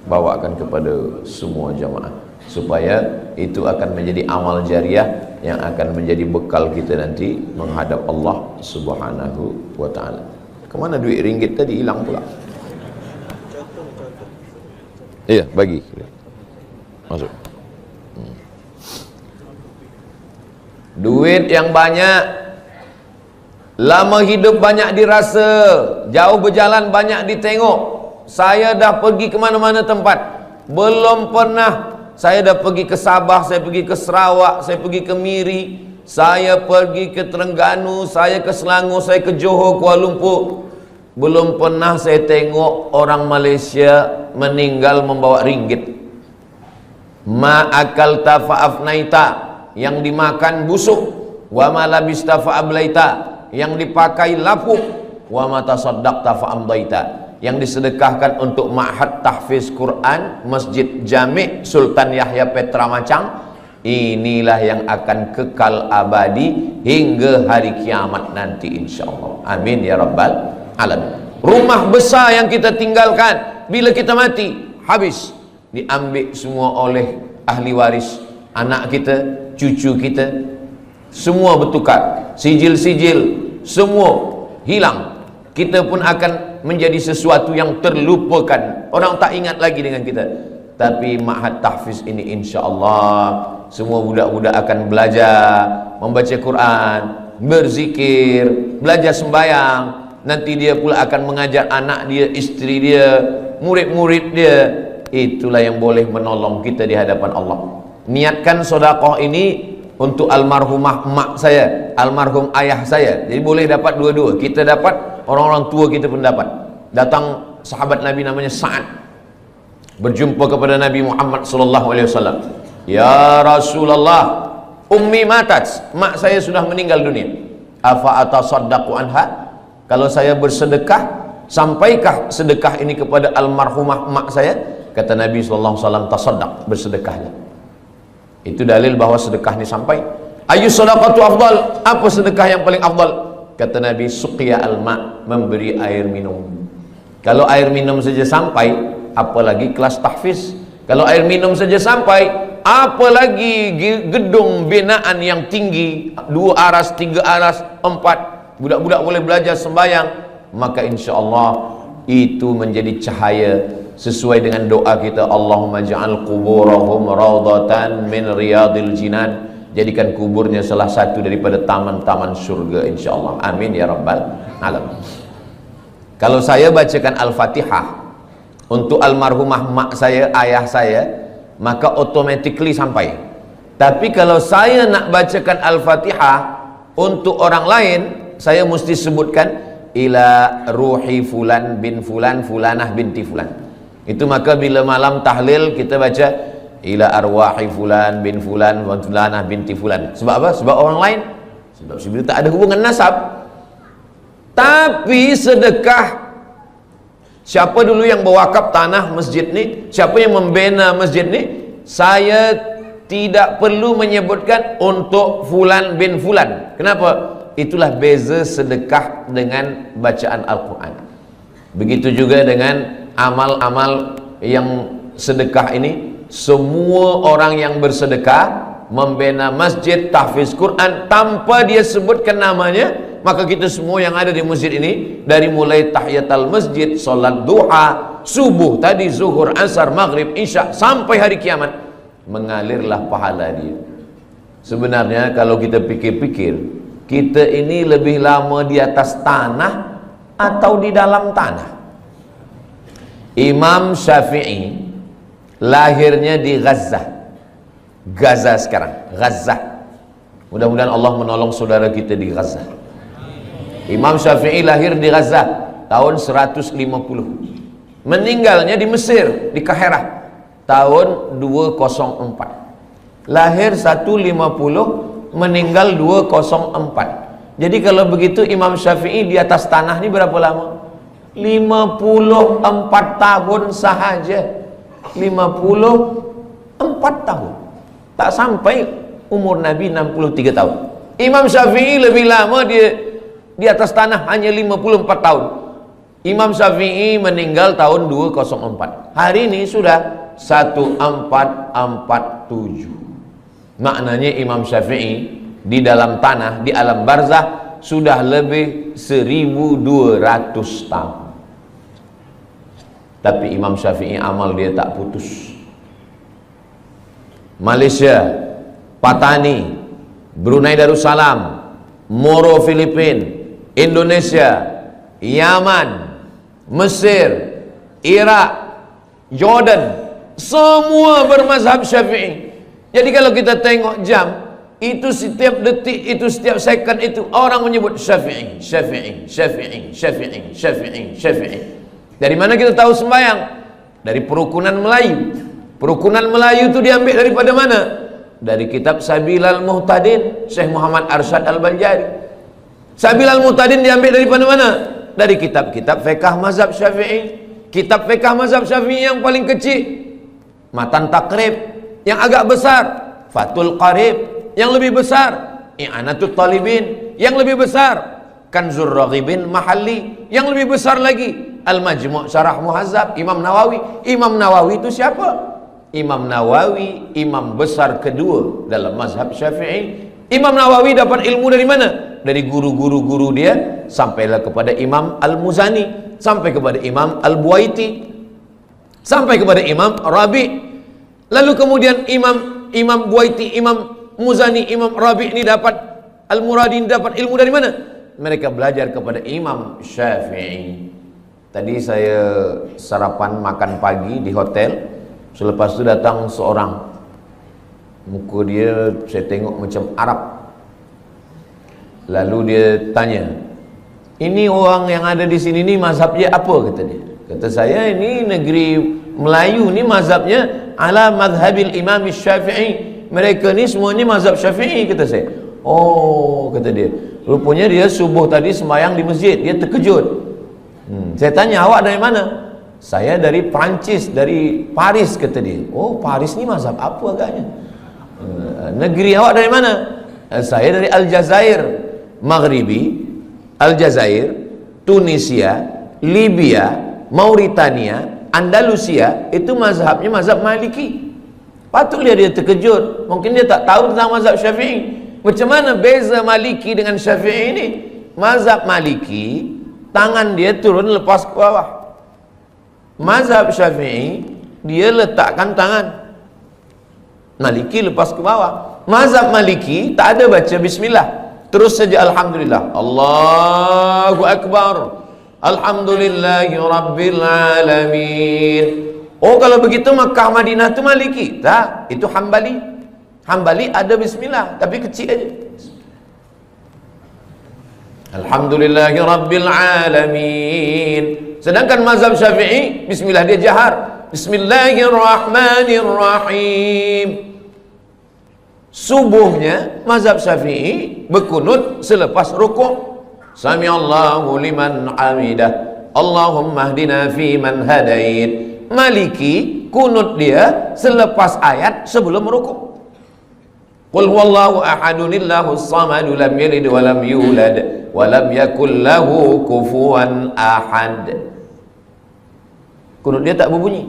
bawakan kepada semua jamaah, supaya itu akan menjadi amal jariah yang akan menjadi bekal kita nanti menghadap Allah Subhanahu wa ta'ala. Kemana duit ringgit tadi? Hilang pula. Iya, bagi masuk. Duit yang banyak, lama hidup banyak dirasa, jauh berjalan banyak ditengok. Saya dah pergi ke mana-mana tempat, belum pernah. Saya dah pergi ke Sabah, saya pergi ke Sarawak, saya pergi ke Miri, saya pergi ke Terengganu, saya ke Selangor, saya ke Johor, Kuala Lumpur. Belum pernah saya tengok orang Malaysia meninggal membawa ringgit. Ma akal tafa'afnaita, yang dimakan busuk, wa ma labista fa ablaita, yang dipakai lapuk, wa ma tasaddaqta fa amdaita, yang disedekahkan untuk ma'had tahfiz Quran Masjid Jami' Sultan Yahya Petra Macang, inilah yang akan kekal abadi hingga hari kiamat nanti insyaallah. Amin ya rabbal alamin. Rumah besar yang kita tinggalkan bila kita mati, habis, diambil semua oleh ahli waris, anak kita, cucu kita, semua bertukar, sijil-sijil semua hilang. Kita pun akan menjadi sesuatu yang terlupakan, orang tak ingat lagi dengan kita. Tapi ma'had tahfiz ini insyaallah semua budak-budak akan belajar membaca Quran, berzikir, belajar sembahyang. Nanti dia pula akan mengajar anak dia, isteri dia, murid-murid dia. Itulah yang boleh menolong kita di hadapan Allah. Niatkan sedekah ini untuk almarhumah mak saya, almarhum ayah saya. Jadi boleh dapat dua-dua. Kita dapat, orang-orang tua kita pun dapat. Datang sahabat Nabi namanya Sa'ad, berjumpa kepada Nabi Muhammad sallallahu alaihi wasallam. Ya Rasulullah, ummi matat, mak saya sudah meninggal dunia. Afa atasaddaqu anha? Kalau saya bersedekah, sampaikah sedekah ini kepada almarhumah mak saya? Kata Nabi sallallahu alaihi wasallam, tasaddaq, bersedekahlah. Itu dalil bahwa sedekah ini sampai. Ayu sadaqatu afdal? Apa sedekah yang paling afdal? Kata Nabi, suqiya al-ma, memberi air minum. Kalau air minum saja sampai, apalagi kelas tahfiz. Kalau air minum saja sampai, apalagi gedung binaan yang tinggi, 2 aras, 3 aras, 4, budak-budak boleh belajar sembahyang. Maka insyaallah itu menjadi cahaya sesuai dengan doa kita, Allahumma ja'al kuburahum raudatan min riyadil jinan, jadikan kuburnya salah satu daripada taman-taman surga insyaallah. Amin ya rabbal alamin. Kalau saya bacakan Al-Fatihah untuk almarhumah mak saya, ayah saya, maka automatically sampai. Tapi kalau saya nak bacakan Al-Fatihah untuk orang lain, saya mesti sebutkan ila ruhi fulan bin fulan, fulanah binti fulan. Itu maka bila malam tahlil kita baca ila arwahi fulan bin fulan wa fulanah binti fulan. Sebab apa? Sebab orang lain. Sebab sebenarnya tak ada hubungan nasab. Tapi sedekah, siapa dulu yang berwakaf tanah masjid ni, siapa yang membina masjid ni, saya tidak perlu menyebutkan untuk fulan bin fulan. Kenapa? Itulah beza sedekah dengan bacaan Al-Quran. Begitu juga dengan amal-amal yang sedekah ini. Semua orang yang bersedekah, membina masjid, tahfiz Quran, tanpa dia sebutkan namanya, maka kita semua yang ada di masjid ini, dari mulai tahiyatul masjid, solat duha, subuh tadi, zuhur, asar, maghrib, isya, sampai hari kiamat, mengalirlah pahala dia. Sebenarnya kalau kita pikir-pikir, kita ini lebih lama di atas tanah atau di dalam tanah? Imam Syafi'i lahirnya di Gaza. Gaza sekarang, Gaza. Mudah-mudahan Allah menolong saudara kita di Gaza. Imam Syafi'i lahir di Gaza tahun 150. Meninggalnya di Mesir, di Kahirah tahun 204. Lahir 150, meninggal 204. Jadi kalau begitu Imam Syafi'i di atas tanah ini berapa lama? 54 tahun sahaja. 54 tahun. Tak sampai umur Nabi 63 tahun. Imam Syafi'i lebih lama dia di atas tanah, hanya 54 tahun. Imam Syafi'i meninggal tahun 204. Hari ini sudah 1447. Maknanya Imam Syafi'i di dalam tanah, di alam barzah, sudah lebih 1200 tahun. Tapi Imam Syafi'i amal dia tak putus. Malaysia, Patani, Brunei Darussalam, Moro Filipina, Indonesia, Yaman, Mesir, Iraq, Jordan, semua bermazhab Syafi'i. Jadi kalau kita tengok jam, itu setiap detik, itu setiap second, itu orang menyebut Syafi'i, Syafi'i, Syafi'i, Syafi'i, Syafi'i, Syafi'i. Dari mana kita tahu sembahyang? Dari perukunan Melayu. Perukunan Melayu itu diambil daripada mana? Dari kitab Sabilal Muhtadin Syekh Muhammad Arsyad Al-Banjari. Sabilal Muhtadin diambil dari mana? Dari kitab-kitab fiqh mazhab Syafi'i. Kitab fiqh mazhab Syafi'i yang paling kecil Matan Taqrib, yang agak besar Fathul Qarib, yang lebih besar I'anatul Talibin, yang lebih besar Kanzur Raghibin Mahalli, yang lebih besar lagi Al-Majmu' Syarah Muhazzab Imam Nawawi. Imam Nawawi itu siapa? Imam Nawawi imam besar kedua dalam mazhab Syafi'i. Imam Nawawi dapat ilmu dari mana? Dari guru-guru dia, sampailah kepada Imam Al-Muzani, sampai kepada Imam Al-Buaiti, sampai kepada Imam Rabi'. Lalu kemudian Imam Buaiti, Imam Muzani, Imam Rabi' ini dapat Al-Muradi dapat ilmu dari mana? Mereka belajar kepada Imam Syafi'i. Tadi saya sarapan makan pagi di hotel. Selepas itu datang seorang, muka dia saya tengok macam Arab. Lalu dia tanya, ini orang yang ada di sini ni mazhabnya apa? Kata dia. Kata saya, ini negeri Melayu ni mazhabnya ala madhabil Imam Syafi'i. Mereka ni semuanya mazhab Syafi'i, kata saya. Oh, kata dia, rupanya dia subuh tadi sembahyang di masjid, dia terkejut. Saya tanya, awak dari mana? Saya dari Perancis, dari Paris, kata dia. Oh, Paris ni mazhab apa agaknya? Negeri awak dari mana? Saya dari Aljazair Maghribi, Aljazair, Tunisia, Libya, Mauritania, Andalusia. Itu mazhabnya mazhab Maliki. Patutlah dia terkejut. Mungkin dia tak tahu tentang mazhab Syafi'i. Macam mana beza Maliki dengan Syafi'i ini? Mazhab Maliki, tangan dia turun lepas ke bawah. Mazhab Syafi'i, dia letakkan tangan. Maliki lepas ke bawah. Mazhab Maliki tak ada baca bismillah, terus saja alhamdulillah, Allahu Akbar, alhamdulillahi rabbil alamin. Oh, kalau begitu Makkah Madinah itu Maliki? Tak, itu Hambali. Hambali ada bismillah, tapi kecil aja. Alhamdulillahi rabbil alamin. Sedangkan mazhab Syafi'i, bismillah dia jahar. Bismillahirrahmanirrahim. Subuhnya mazhab Syafi'i berkunut selepas rukuk. Sami'allahu liman hamidah, Allahumma hdina fi man hadait. Maliki kunut dia selepas ayat sebelum rukuk. Qul huwallahu ahadunillahus samadu lam yalid wa lam yulad wa lam yakul lahu kufuwan ahad. Kunut dia tak berbunyi.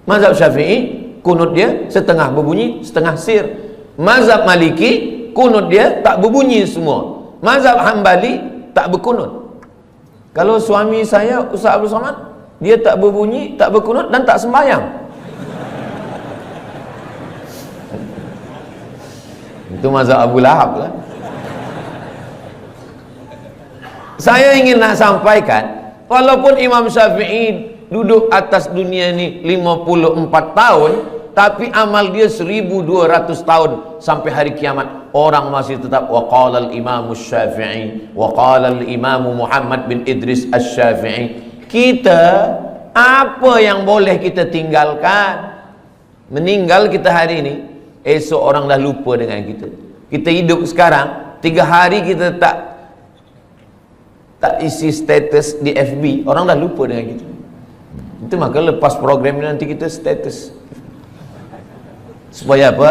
Mazhab Syafi'i kunut dia setengah berbunyi, setengah sir. Mazhab Maliki kunut dia tak berbunyi semua. Mazhab Hambali tak berkunut. Kalau suami saya Ustaz Abdul Somad, dia tak berbunyi, tak berkunut dan tak sembahyang. Itu mazhab Abu Lahab lah. Saya ingin nak sampaikan, walaupun Imam Syafi'i duduk atas dunia ni 54 tahun, tapi amal dia 1200 tahun sampai hari kiamat. Orang masih tetap waqala al-Imam Syafi'i, waqala al-Imam Muhammad bin Idris Asy-Syafi'i. Kita, apa yang boleh kita tinggalkan? Meninggal kita hari ini, esok orang dah lupa dengan kita. Kita hidup sekarang, 3 hari kita tak isi status di FB, orang dah lupa dengan kita. Itu maka lepas program ini nanti kita status. Supaya apa?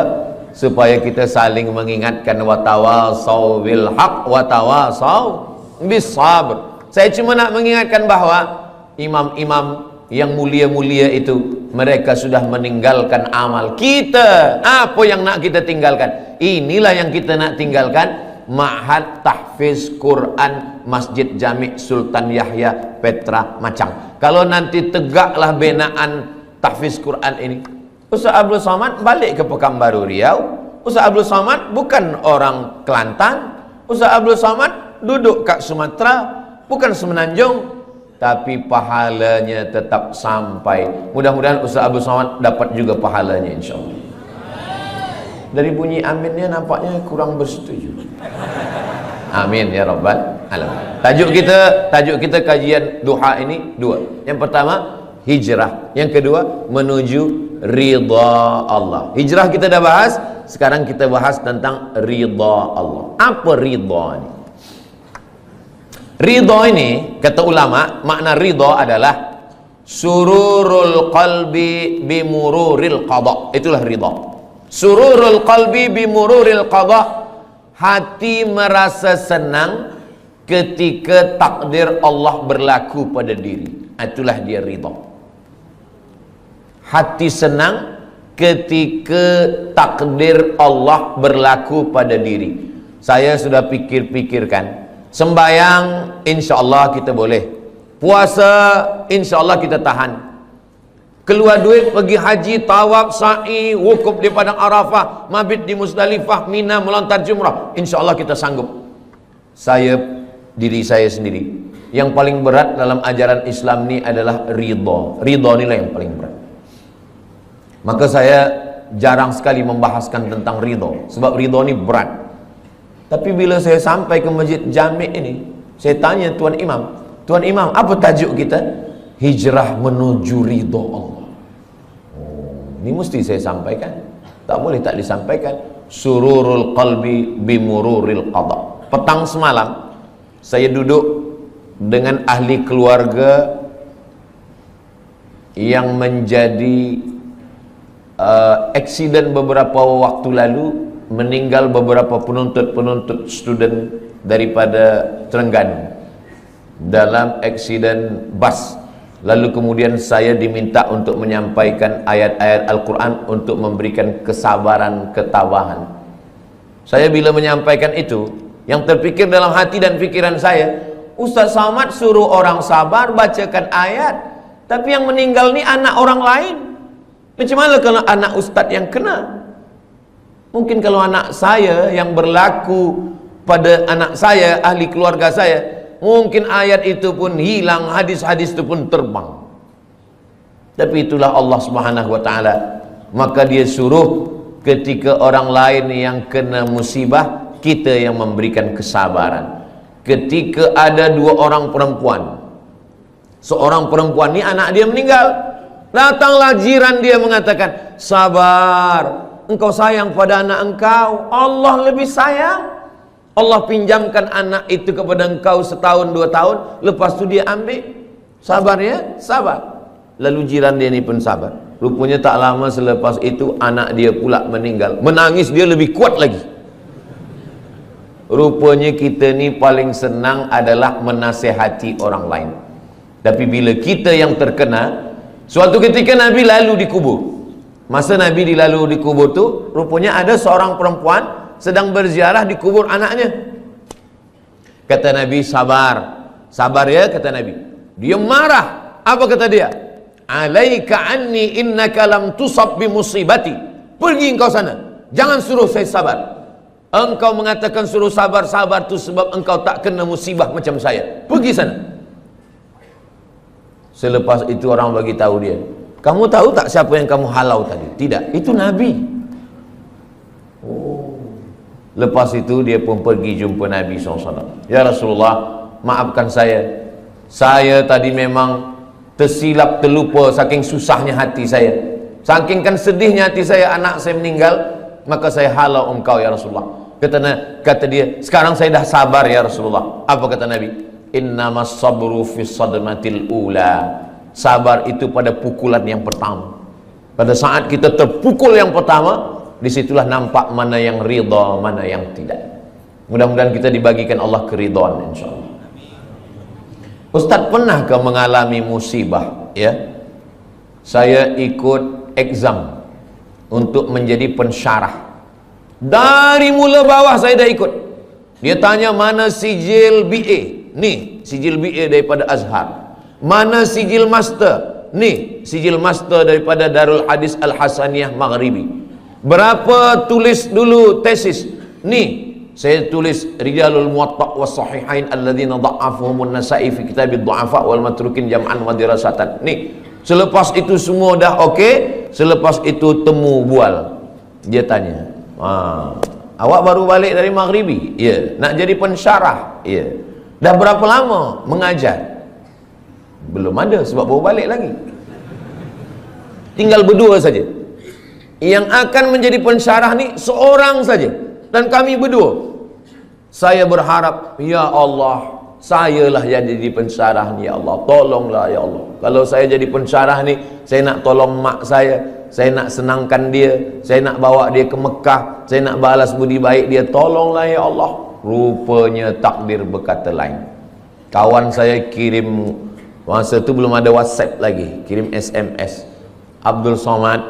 Supaya kita saling mengingatkan, watawasau bil haq watawasau bis sabr. Saya cuma nak mengingatkan bahawa imam-imam yang mulia-mulia itu, mereka sudah meninggalkan amal. Kita, apa yang nak kita tinggalkan? Inilah yang kita nak tinggalkan. Ma'had Tahfiz Quran Masjid Jami' Sultan Yahya Petra Macang. Kalau nanti tegaklah binaan Tahfiz Quran ini, Ustaz Abdul Somad balik ke Pekanbaru Riau. Ustaz Abdul Somad bukan orang Kelantan. Ustaz Abdul Somad duduk kat Sumatera, bukan Semenanjung, tapi pahalanya tetap sampai. Mudah-mudahan Ustaz Abdul Somad dapat juga pahalanya, insyaAllah. Dari bunyi aminnya nampaknya kurang bersetuju. Amin ya rabbal alamin. Tajuk kita kajian duha ini dua. Yang pertama hijrah, yang kedua menuju ridha Allah. Hijrah kita dah bahas, sekarang kita bahas tentang ridha Allah. Apa ridha ini? Ridha ini, kata ulama, makna ridha adalah sururul qalbi bimururil qada. Itulah ridha. Sururul qalbi bimururil qada. Hati merasa senang ketika takdir Allah berlaku pada diri. Itulah dia ridha. Hati senang ketika takdir Allah berlaku pada diri. Saya sudah pikir-pikirkan, sembayang insya Allah kita boleh, puasa insya Allah kita tahan, keluar duit pergi haji, tawaf, sa'i, wukuf di padang Arafah, mabit di Musdalifah, Mina, melontar jumrah, insya Allah kita sanggup. Diri saya sendiri, yang paling berat dalam ajaran Islam ini adalah ridha. Ridha inilah yang paling berat. Maka saya jarang sekali membahaskan tentang ridha, sebab ridha ini berat. Tapi bila saya sampai ke masjid Jami' ini, saya tanya Tuan Imam, Tuan Imam, apa tajuk kita? Hijrah menuju ridha Allah. Ini mesti saya sampaikan, tak boleh tak disampaikan. Sururul qalbi bimururil qada. Petang semalam saya duduk dengan ahli keluarga yang menjadi aksiden beberapa waktu lalu, meninggal beberapa penuntut student daripada Terengganu dalam aksiden bas. Lalu kemudian saya diminta untuk menyampaikan ayat-ayat Al-Quran untuk memberikan kesabaran, ketabahan. Saya bila menyampaikan itu, yang terpikir dalam hati dan pikiran saya, Ustaz Samad suruh orang sabar, bacakan ayat, tapi yang meninggal ni anak orang lain. Macam mana kalau anak Ustaz yang kena? Mungkin kalau anak saya yang berlaku pada anak saya, ahli keluarga saya, mungkin ayat itu pun hilang, hadis-hadis itu pun terbang. Tapi itulah Allah Subhanahu wa ta'ala. Maka dia suruh ketika orang lain yang kena musibah, kita yang memberikan kesabaran. Ketika ada dua orang perempuan, seorang perempuan ni anak dia meninggal, datanglah jiran dia mengatakan, sabar, engkau sayang pada anak engkau, Allah lebih sayang. Allah pinjamkan anak itu kepada engkau setahun, 2 tahun, lepas tu dia ambil. Sabar ya, sabar. Lalu jiran dia ni pun sabar. Rupanya tak lama selepas itu anak dia pula meninggal. Menangis dia lebih kuat lagi. Rupanya kita ni paling senang adalah menasihati orang lain. Tapi bila kita yang terkena, suatu ketika Nabi lalu dikubur. Masa Nabi dilalu dikubur tu, rupanya ada seorang perempuan sedang berziarah di kubur anaknya. Kata Nabi, sabar, sabar ya, kata Nabi. Dia marah. Apa kata dia? Alaika anni innaka lam tusab bi musibati. Pergi engkau sana, jangan suruh saya sabar. Engkau mengatakan suruh sabar, sabar tu sebab engkau tak kena musibah macam saya. Pergi sana. Selepas itu orang bagi tahu dia, kamu tahu tak siapa yang kamu halau tadi? Tidak, itu Nabi. Lepas itu dia pun pergi jumpa Nabi SAW. Ya Rasulullah, maafkan saya. Saya tadi memang tersilap, terlupa, saking susahnya hati saya, saking kan sedihnya hati saya, anak saya meninggal, maka saya halau engkau ya Rasulullah. Kata dia, sekarang saya dah sabar ya Rasulullah. Apa kata Nabi? Innamas sabru fis sadmatil ula. Sabar itu pada pukulan yang pertama. Pada saat kita terpukul yang pertama, disitulah nampak mana yang ridha, mana yang tidak. Mudah-mudahan kita dibagikan Allah keridhaan insyaAllah. Ustaz, pernahkah mengalami musibah? Ya, saya ikut exam untuk menjadi pensyarah. Dari mula bawah saya dah ikut. Dia tanya mana sijil BA, nih sijil BA daripada Azhar. Mana sijil master, nih sijil master daripada Darul Hadis Al-Hasaniyah Maghribi. Berapa tulis dulu tesis? Nih, saya tulis Rijalul Muwatta' was Sahihain alladzina dha'afuhumun Nasa'i fi kitabid du'afa wal matrukin jam'an wa dirasatan. Nih, selepas itu semua dah okey, selepas itu temu bual. Dia tanya, awak baru balik dari Maghribi? Ya. Nak jadi pensyarah? Ya. Dah berapa lama mengajar? Belum ada sebab baru balik lagi. Tinggal berdua saja. Yang akan menjadi pensyarah ni seorang saja, dan kami berdua. Saya berharap, ya Allah, sayalah yang jadi pensyarah ni, ya Allah, tolonglah ya Allah. Kalau saya jadi pensyarah ni, saya nak tolong mak saya nak senangkan dia, saya nak bawa dia ke Mekah, saya nak balas budi baik dia, tolonglah ya Allah. Rupanya takdir berkata lain. Kawan saya kirim, masa tu belum ada WhatsApp lagi, kirim SMS, Abdul Somad,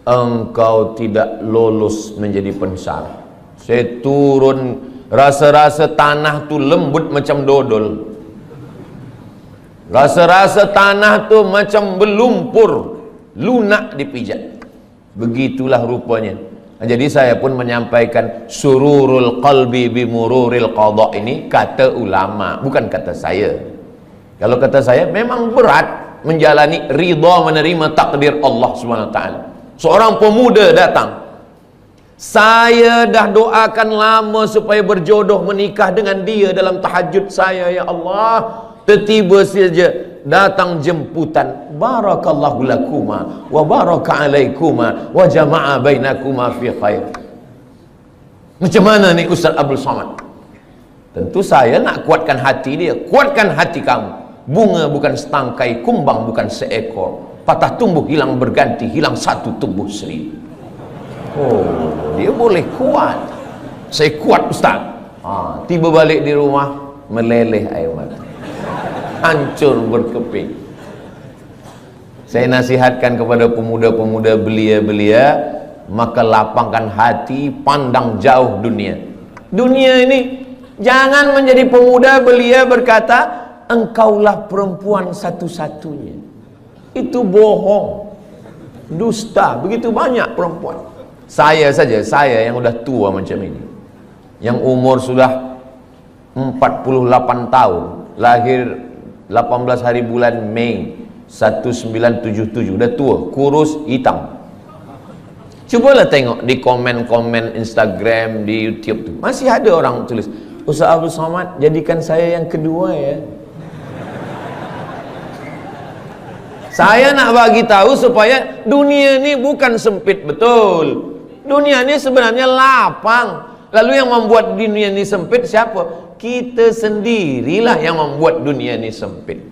engkau tidak lolos menjadi pensyarah. Saya turun, rasa-rasa tanah tu lembut macam dodol, rasa-rasa tanah tu macam berlumpur, lunak dipijat. Begitulah rupanya. Jadi saya pun menyampaikan sururul qalbi bimururil qada, ini kata ulama, bukan kata saya. Kalau kata saya, memang berat menjalani ridha, menerima takdir Allah SWT. Seorang pemuda datang, saya dah doakan lama supaya berjodoh menikah dengan dia dalam tahajud saya, ya Allah. Tiba-tiba saja datang jemputan, barakallahu lakuma wa baraka alaikuma wa jama'a bainakuma fi khair. Macam mana ni Ustaz Abdul Somad? Tentu saya nak kuatkan hati dia. Kuatkan hati kamu. Bunga bukan setangkai, kumbang bukan seekor, patah tumbuh hilang berganti, hilang satu tumbuh seribu. Oh, dia boleh kuat. Saya kuat Ustaz. Tiba balik di rumah, meleleh air mata, hancur berkeping. Saya nasihatkan kepada pemuda-pemuda belia-belia, maka lapangkan hati, pandang jauh dunia. Dunia ini, jangan menjadi pemuda belia berkata, engkaulah perempuan satu-satunya. Itu bohong, dusta. Begitu banyak perempuan. Saya saja, saya yang udah tua macam ini, yang umur sudah 48 tahun, lahir 18 hari bulan Mei 1977, udah tua, kurus, hitam. Cubalah tengok di komen-komen Instagram, di YouTube tuh, masih ada orang tulis, Ustaz Abdul Somad, jadikan saya yang kedua ya. Saya nak bagi tahu supaya dunia ini bukan sempit betul. Dunia ini sebenarnya lapang. Lalu yang membuat dunia ini sempit siapa? Kita sendirilah yang membuat dunia ini sempit.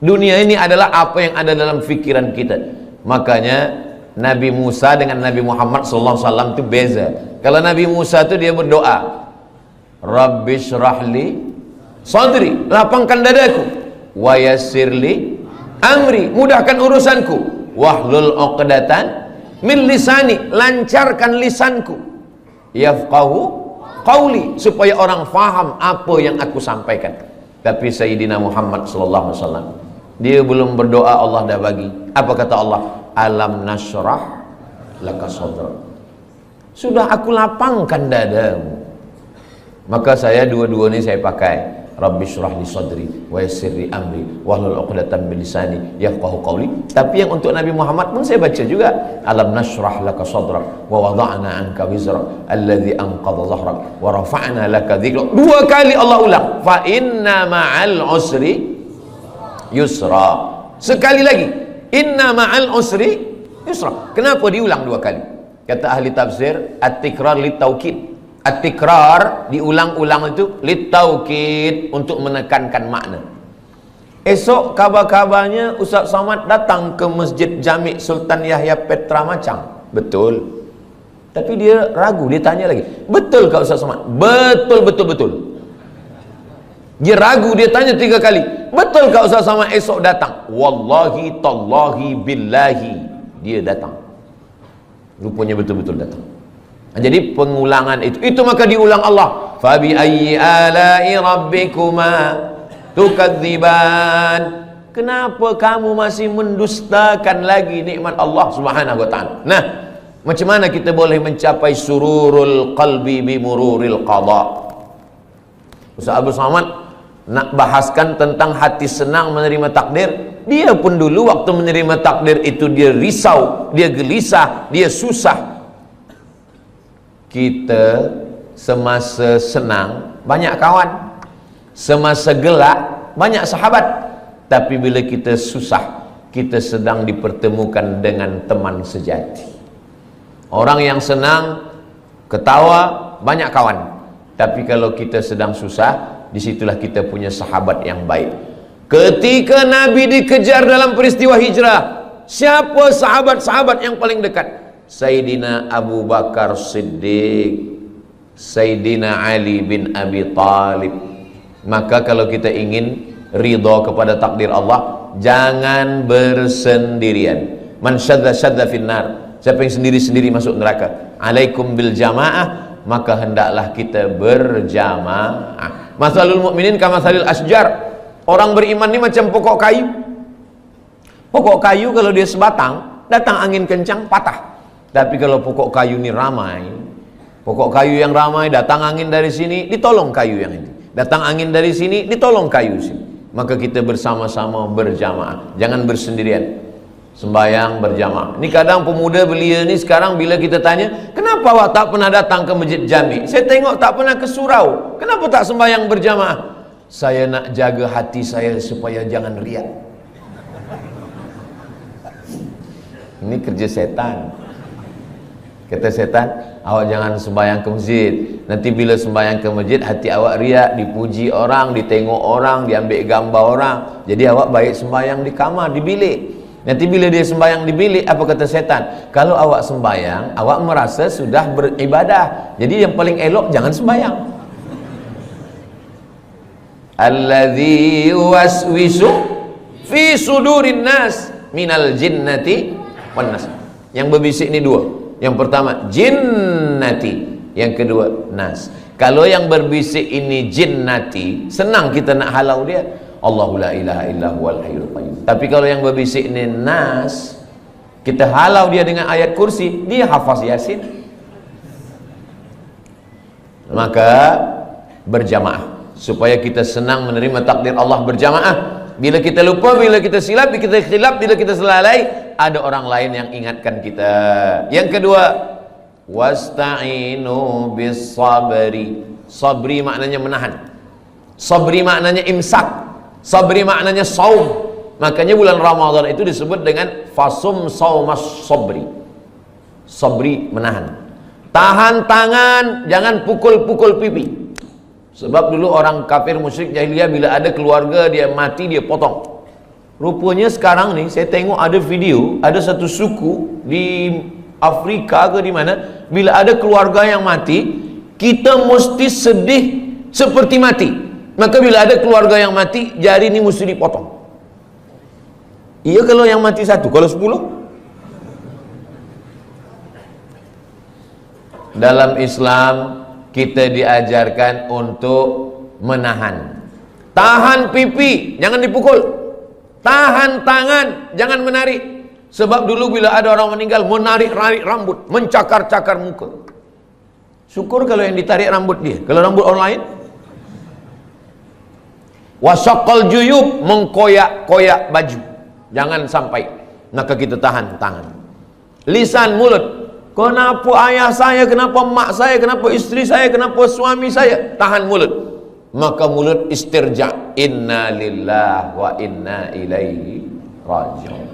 Dunia ini adalah apa yang ada dalam fikiran kita. Makanya Nabi Musa dengan Nabi Muhammad SAW itu beza. Kalau Nabi Musa itu dia berdoa, Rabbi syrahli sadri, lapangkan dadaku, wa yassirli amri, mudahkan urusanku, wahlul uqdatan min lisani, lancarkan lisanku, yafqahu qauli, supaya orang faham apa yang aku sampaikan. Tapi Sayyidina Muhammad SAW, dia belum berdoa, Allah dah bagi. Apa kata Allah? Alam nashrah laka sadrak, sudah aku lapangkan dadamu. Maka saya dua-dua ini saya pakai, Rabbi syrah li sadri wa yassir li amri wahlul 'uqdatam min lisani yafqahu qawli. Tapi yang untuk Nabi Muhammad pun saya baca juga, alam nashrah laka sadrak wa wada'na anka wizrak alladhi anqadha dhahrak wa rafa'na laka dhikrak. Dua kali Allah ulang, fa inna ma'al usri yusra. Sekali lagi, inna ma'al usri yusra. Kenapa diulang dua kali? Kata ahli tafsir, at-tikrar lit-taukid. At-tikrar, diulang-ulang itu lit-taukid, untuk menekankan makna. Esok kabar-kabarnya Ustaz Somad datang ke Masjid Jami' Sultan Yahya Petra Macang. Betul. Tapi dia ragu, dia tanya lagi, betul kah Ustaz Somad? Betul, betul, betul. Dia ragu, dia tanya 3 kali, betul kah Ustaz Somad esok datang? Wallahi, tallahi, billahi, dia datang. Rupanya betul-betul datang. Jadi pengulangan itu maka diulang Allah. Fabi ayyi ala'i rabbikuma tukadziban. Kenapa kamu masih mendustakan lagi nikmat Allah Subhanahu wa taala? Nah, macam mana kita boleh mencapai sururul qalbi bimururil qada? Ustaz Abdul Somad nak bahaskan tentang hati senang menerima takdir. Dia pun dulu waktu menerima takdir itu dia risau, dia gelisah, dia susah. Kita semasa senang banyak kawan, semasa gelak banyak sahabat. Tapi bila kita susah, kita sedang dipertemukan dengan teman sejati. Orang yang senang, ketawa, banyak kawan. Tapi kalau kita sedang susah, disitulah kita punya sahabat yang baik. Ketika Nabi dikejar dalam peristiwa hijrah, siapa sahabat-sahabat yang paling dekat? Sayyidina Abu Bakar Siddiq, Sayyidina Ali bin Abi Talib. Maka kalau kita ingin ridha kepada takdir Allah, jangan bersendirian. Man syadda finnar, siapa yang sendiri-sendiri masuk neraka. Alaikum bil jamaah, maka hendaklah kita berjamaah. Masalul mukminin kamatsalil asjar. Orang beriman ini macam pokok kayu. Pokok kayu kalau dia sebatang, datang angin kencang patah. Tapi kalau pokok kayu ini ramai, pokok kayu yang ramai, datang angin dari sini, ditolong kayu yang ini. Datang angin dari sini, ditolong kayu sini. Maka kita bersama-sama berjamaah, jangan bersendirian. Sembayang berjamaah. Ini kadang pemuda belia ni sekarang bila kita tanya, kenapa awak tak pernah datang ke masjid Jami? Saya tengok tak pernah ke surau. Kenapa tak sembayang berjamaah? Saya nak jaga hati saya supaya jangan riak. Ini kerja setan. Kata setan, awak jangan sembahyang ke masjid. Nanti bila sembahyang ke masjid, hati awak riak, dipuji orang, ditengok orang, diambil gambar orang. Jadi awak baik sembahyang di kamar, di bilik. Nanti bila dia sembahyang di bilik, apa kata setan? Kalau awak sembahyang, awak merasa sudah beribadah. Jadi yang paling elok jangan sembahyang. Alladzi yuwaswisu fi sudurin nas minal jinnati wan nas. Yang berbisik ni dua. Yang pertama jinnati, yang kedua nas. Kalau yang berbisik ini jinnati, senang kita nak halau dia. Allahu la ilaha illa huwal hayyul qayyum. Tapi kalau yang berbisik ini nas, kita halau dia dengan ayat kursi, dia hafaz Yasin. Maka berjamaah supaya kita senang menerima takdir Allah berjamaah. Bila kita lupa, bila kita silap, bila kita khilaf, bila kita selalai, ada orang lain yang ingatkan kita. Yang kedua, wasta'inu bis sabri. Sabri maknanya menahan. Sabri maknanya imsak. Sabri maknanya saum. Makanya bulan Ramadan itu disebut dengan fasum saumas sabri. Sabri menahan. Tahan tangan, jangan pukul-pukul pipi. Sebab dulu orang kafir musyrik jahiliyah bila ada keluarga dia mati, dia potong. Rupanya sekarang ni saya tengok ada video, ada satu suku di Afrika ke di mana, bila ada keluarga yang mati, kita mesti sedih seperti mati. Maka bila ada keluarga yang mati, jari ni mesti dipotong. Iya kalau yang mati satu, kalau 10? Dalam Islam kita diajarkan untuk menahan. Tahan pipi, jangan dipukul. Tahan tangan, jangan menarik. Sebab dulu bila ada orang meninggal, menarik-narik rambut, mencakar-cakar muka. Syukur kalau yang ditarik rambut dia. Kalau rambut orang lain, wasyaqal juyub, mengkoyak-koyak baju. Jangan sampai. Maka kita tahan tangan. Lisan, mulut. Kenapa ayah saya, kenapa mak saya, kenapa isteri saya, kenapa suami saya? Tahan mulut. Maka mulut istirja. Inna lillah wa inna ilaihi raji'un.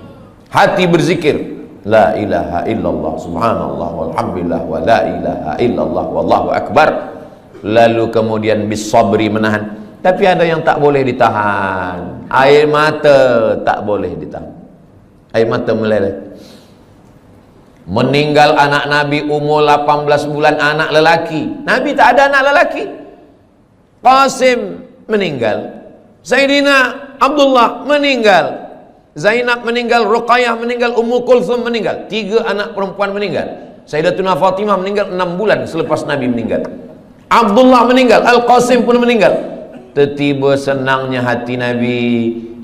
Hati berzikir. La ilaha illallah subhanallah walhamdulillah wa la ilaha illallah wallahu akbar. Lalu kemudian bisabri, menahan. Tapi ada yang tak boleh ditahan. Air mata tak boleh ditahan. Air mata meleleh. Meninggal anak Nabi umur 18 bulan, anak lelaki. Nabi tak ada anak lelaki. Qasim meninggal, Sayyidina Abdullah meninggal, Zainab meninggal, Ruqayyah meninggal, Ummu Kulthum meninggal. 3 anak perempuan meninggal. Sayyidatuna Fatimah meninggal 6 bulan selepas Nabi meninggal. Abdullah meninggal, Al-Qasim pun meninggal. Tiba-tiba senangnya hati Nabi,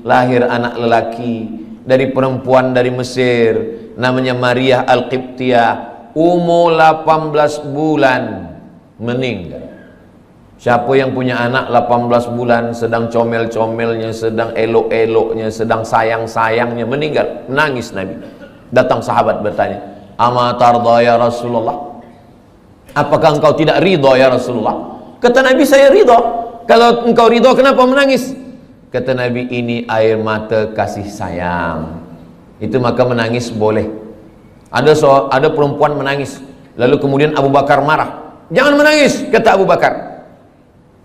lahir anak lelaki dari perempuan dari Mesir, namanya Maria Al-Qibtiyah, umur 18 bulan meninggal. Siapa yang punya anak 18 bulan, sedang comel-comelnya, sedang elok-eloknya, sedang sayang-sayangnya, meninggal, menangis Nabi. Datang sahabat bertanya, "Ama tarda ya Rasulullah?" Apakah engkau tidak ridha ya Rasulullah? Kata Nabi, saya ridha. Kalau engkau ridha, kenapa menangis? Kata Nabi, ini air mata kasih sayang. itu maka menangis boleh. Ada perempuan menangis, lalu kemudian Abu Bakar marah. Jangan menangis, kata Abu Bakar.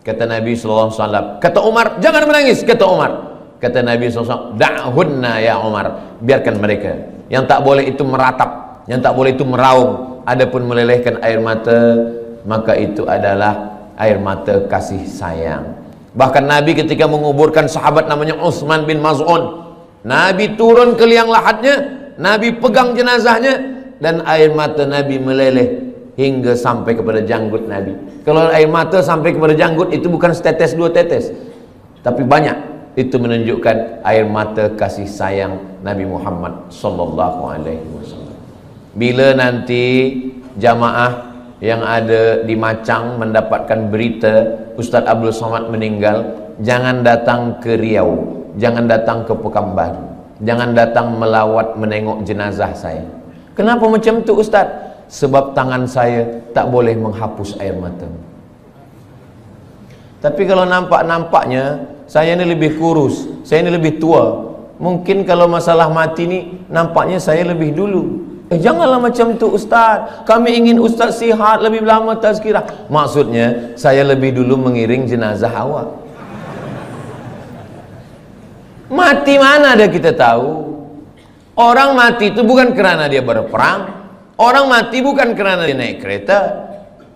Kata Nabi SAW. Kata Umar, jangan menangis, kata Umar. Kata Nabi SAW, da'hunna ya Umar, biarkan mereka. Yang tak boleh itu meratap, yang tak boleh itu meraung. Adapun melelehkan air mata, maka itu adalah air mata kasih sayang. Bahkan Nabi ketika menguburkan sahabat namanya Utsman bin Maz'un, Nabi turun ke liang lahatnya, Nabi pegang jenazahnya, dan air mata Nabi meleleh hingga sampai kepada janggut Nabi. Kalau air mata sampai kepada janggut itu bukan setetes dua tetes, tapi banyak. Itu menunjukkan air mata kasih sayang Nabi Muhammad sallallahu alaihi wasallam. Bila nanti jamaah yang ada di Macang mendapatkan berita Ustaz Abdul Somad meninggal, jangan datang ke Riau, jangan datang ke Pekanbaru, jangan datang melawat menengok jenazah saya. Kenapa macam tu Ustaz? Sebab tangan saya tak boleh menghapus air mata. Tapi kalau nampak-nampaknya saya ni lebih kurus, saya ni lebih tua, mungkin kalau masalah mati ni nampaknya saya lebih dulu. Janganlah macam tu Ustaz, kami ingin Ustaz sihat, lebih lama tazkirah. Maksudnya saya lebih dulu mengiring jenazah awak. Mati mana ada kita tahu. Orang mati itu bukan kerana dia berperang, orang mati bukan kerana dia naik kereta.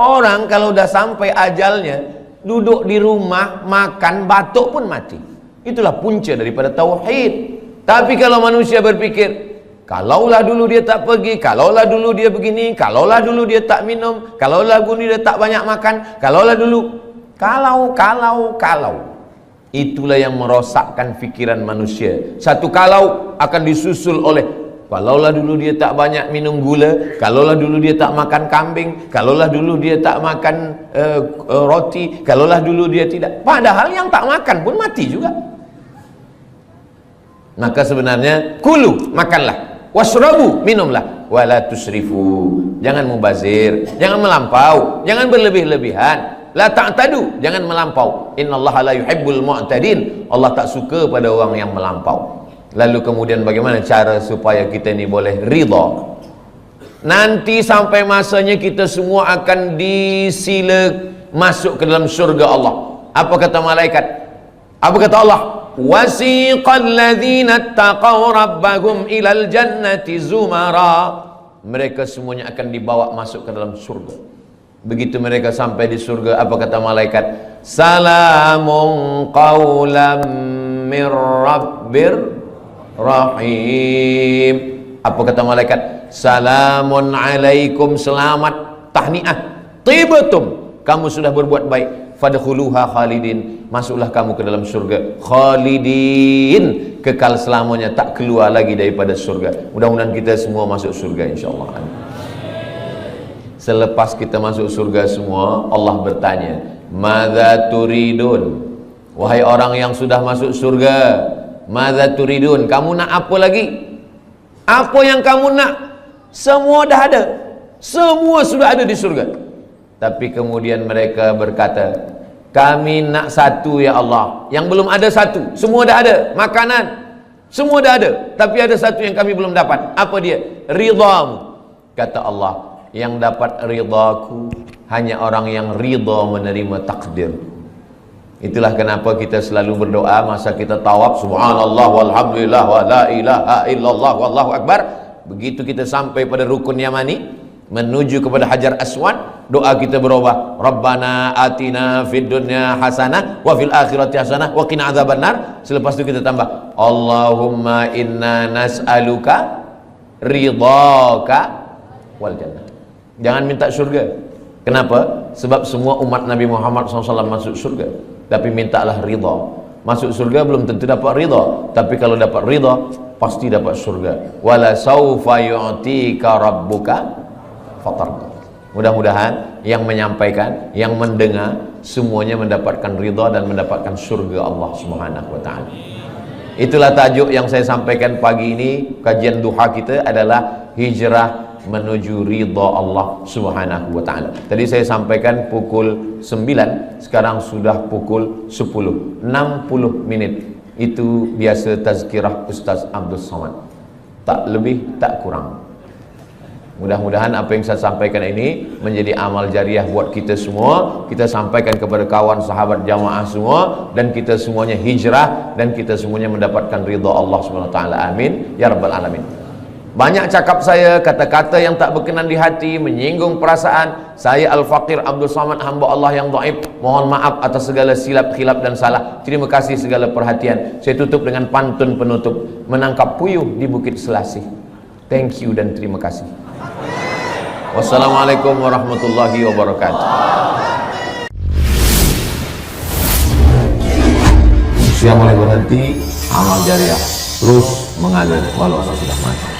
Orang kalau udah sampai ajalnya, duduk di rumah, makan, batuk pun mati. Itulah punca daripada tauhid. Tapi kalau manusia berpikir, kalaulah dulu dia tak pergi, kalaulah dulu dia begini, kalaulah dulu dia tak minum, kalaulah dulu dia tak banyak makan, kalaulah dulu, kalau. Itulah yang merosakkan fikiran manusia. Satu kalau akan disusul oleh, kalaulah dulu dia tak banyak minum gula, kalaulah dulu dia tak makan kambing, kalaulah dulu dia tak makan roti, kalaulah dulu dia tidak. Padahal yang tak makan pun mati juga. Maka sebenarnya kulu, makanlah, wasrabu, minumlah, wala tusrifu, jangan mubazir, jangan melampau, jangan berlebih-lebihan. La ta'tadu, jangan melampau. Innallaha la yuhibbul mu'tadin, Allah tak suka pada orang yang melampau. Lalu kemudian bagaimana cara supaya kita ini boleh ridha? Nanti sampai masanya kita semua akan disila masuk ke dalam syurga Allah. Apa kata malaikat? Apa kata Allah? Wasiqal ladzina taqaw rabbahum ilal jannati zumara. Mereka semuanya akan dibawa masuk ke dalam surga. Begitu mereka sampai di surga, apa kata malaikat? Salamun qawlam mir rabbir rahim. Apa kata malaikat? Salamun alaikum, selamat, tahniah, tibatum, kamu sudah berbuat baik, fadkhuluha khalidin, masuklah kamu ke dalam surga khalidin, kekal selamanya, tak keluar lagi daripada surga. Mudah-mudahan kita semua masuk surga insyaallah. Selepas kita masuk surga semua, Allah bertanya, madza turidun? Wahai orang yang sudah masuk surga, madza turidun? Kamu nak apa lagi? Apa yang kamu nak? Semua dah ada, semua sudah ada di surga. Tapi kemudian mereka berkata, kami nak satu ya Allah. Yang belum ada satu. Semua dah ada, makanan semua dah ada, tapi ada satu yang kami belum dapat. Apa dia? Ridhamu. Kata Allah, yang dapat ridhaku hanya orang yang ridha menerima takdir. Itulah kenapa kita selalu berdoa masa kita tawaf, subhanallah walhamdulillah wa la ilaha illallah wallahu akbar. Begitu kita sampai pada rukun yamani menuju kepada Hajar Aswad, doa kita berubah, Rabbana atina fid dunya hasanah wa fil akhirati hasanah wa qina adzabannar. Selepas itu kita tambah, Allahumma inna nas'aluka ridhaka wal jannah. Jangan minta surga. Kenapa? Sebab semua umat Nabi Muhammad SAW masuk surga. Tapi mintalah ridha. Masuk surga belum tentu dapat ridha, tapi kalau dapat ridha pasti dapat surga. Wala saufa yu'tika rabbuka fatarda. Mudah-mudahan yang menyampaikan, yang mendengar, semuanya mendapatkan ridha dan mendapatkan surga Allah Subhanahu wa taala. Itulah tajuk yang saya sampaikan pagi ini. Kajian duha kita adalah hijrah menuju ridha Allah Subhanahu wa taala. Tadi saya sampaikan pukul 9, sekarang sudah pukul 10, 60 menit. Itu biasa tazkirah Ustaz Abdul Somad. tak lebih, tak kurang. Mudah-mudahan apa yang saya sampaikan ini menjadi amal jariah buat kita semua. Kita sampaikan kepada kawan, sahabat, jamaah semua, dan kita semuanya hijrah, dan kita semuanya mendapatkan ridha Allah SWT. Amin ya rabbal alamin. Banyak cakap saya, kata-kata yang tak berkenan di hati, menyinggung perasaan. Saya Al-Faqir Abdul Samad, hamba Allah yang dhaif. Mohon maaf atas segala silap, khilaf dan salah. Terima kasih segala perhatian. Saya tutup dengan pantun penutup. Menangkap puyuh di Bukit Selasih. Thank you dan terima kasih. Wassalamualaikum warahmatullahi wabarakatuh. Usia mulai berhenti, amal jariah terus mengalir walau sudah mati.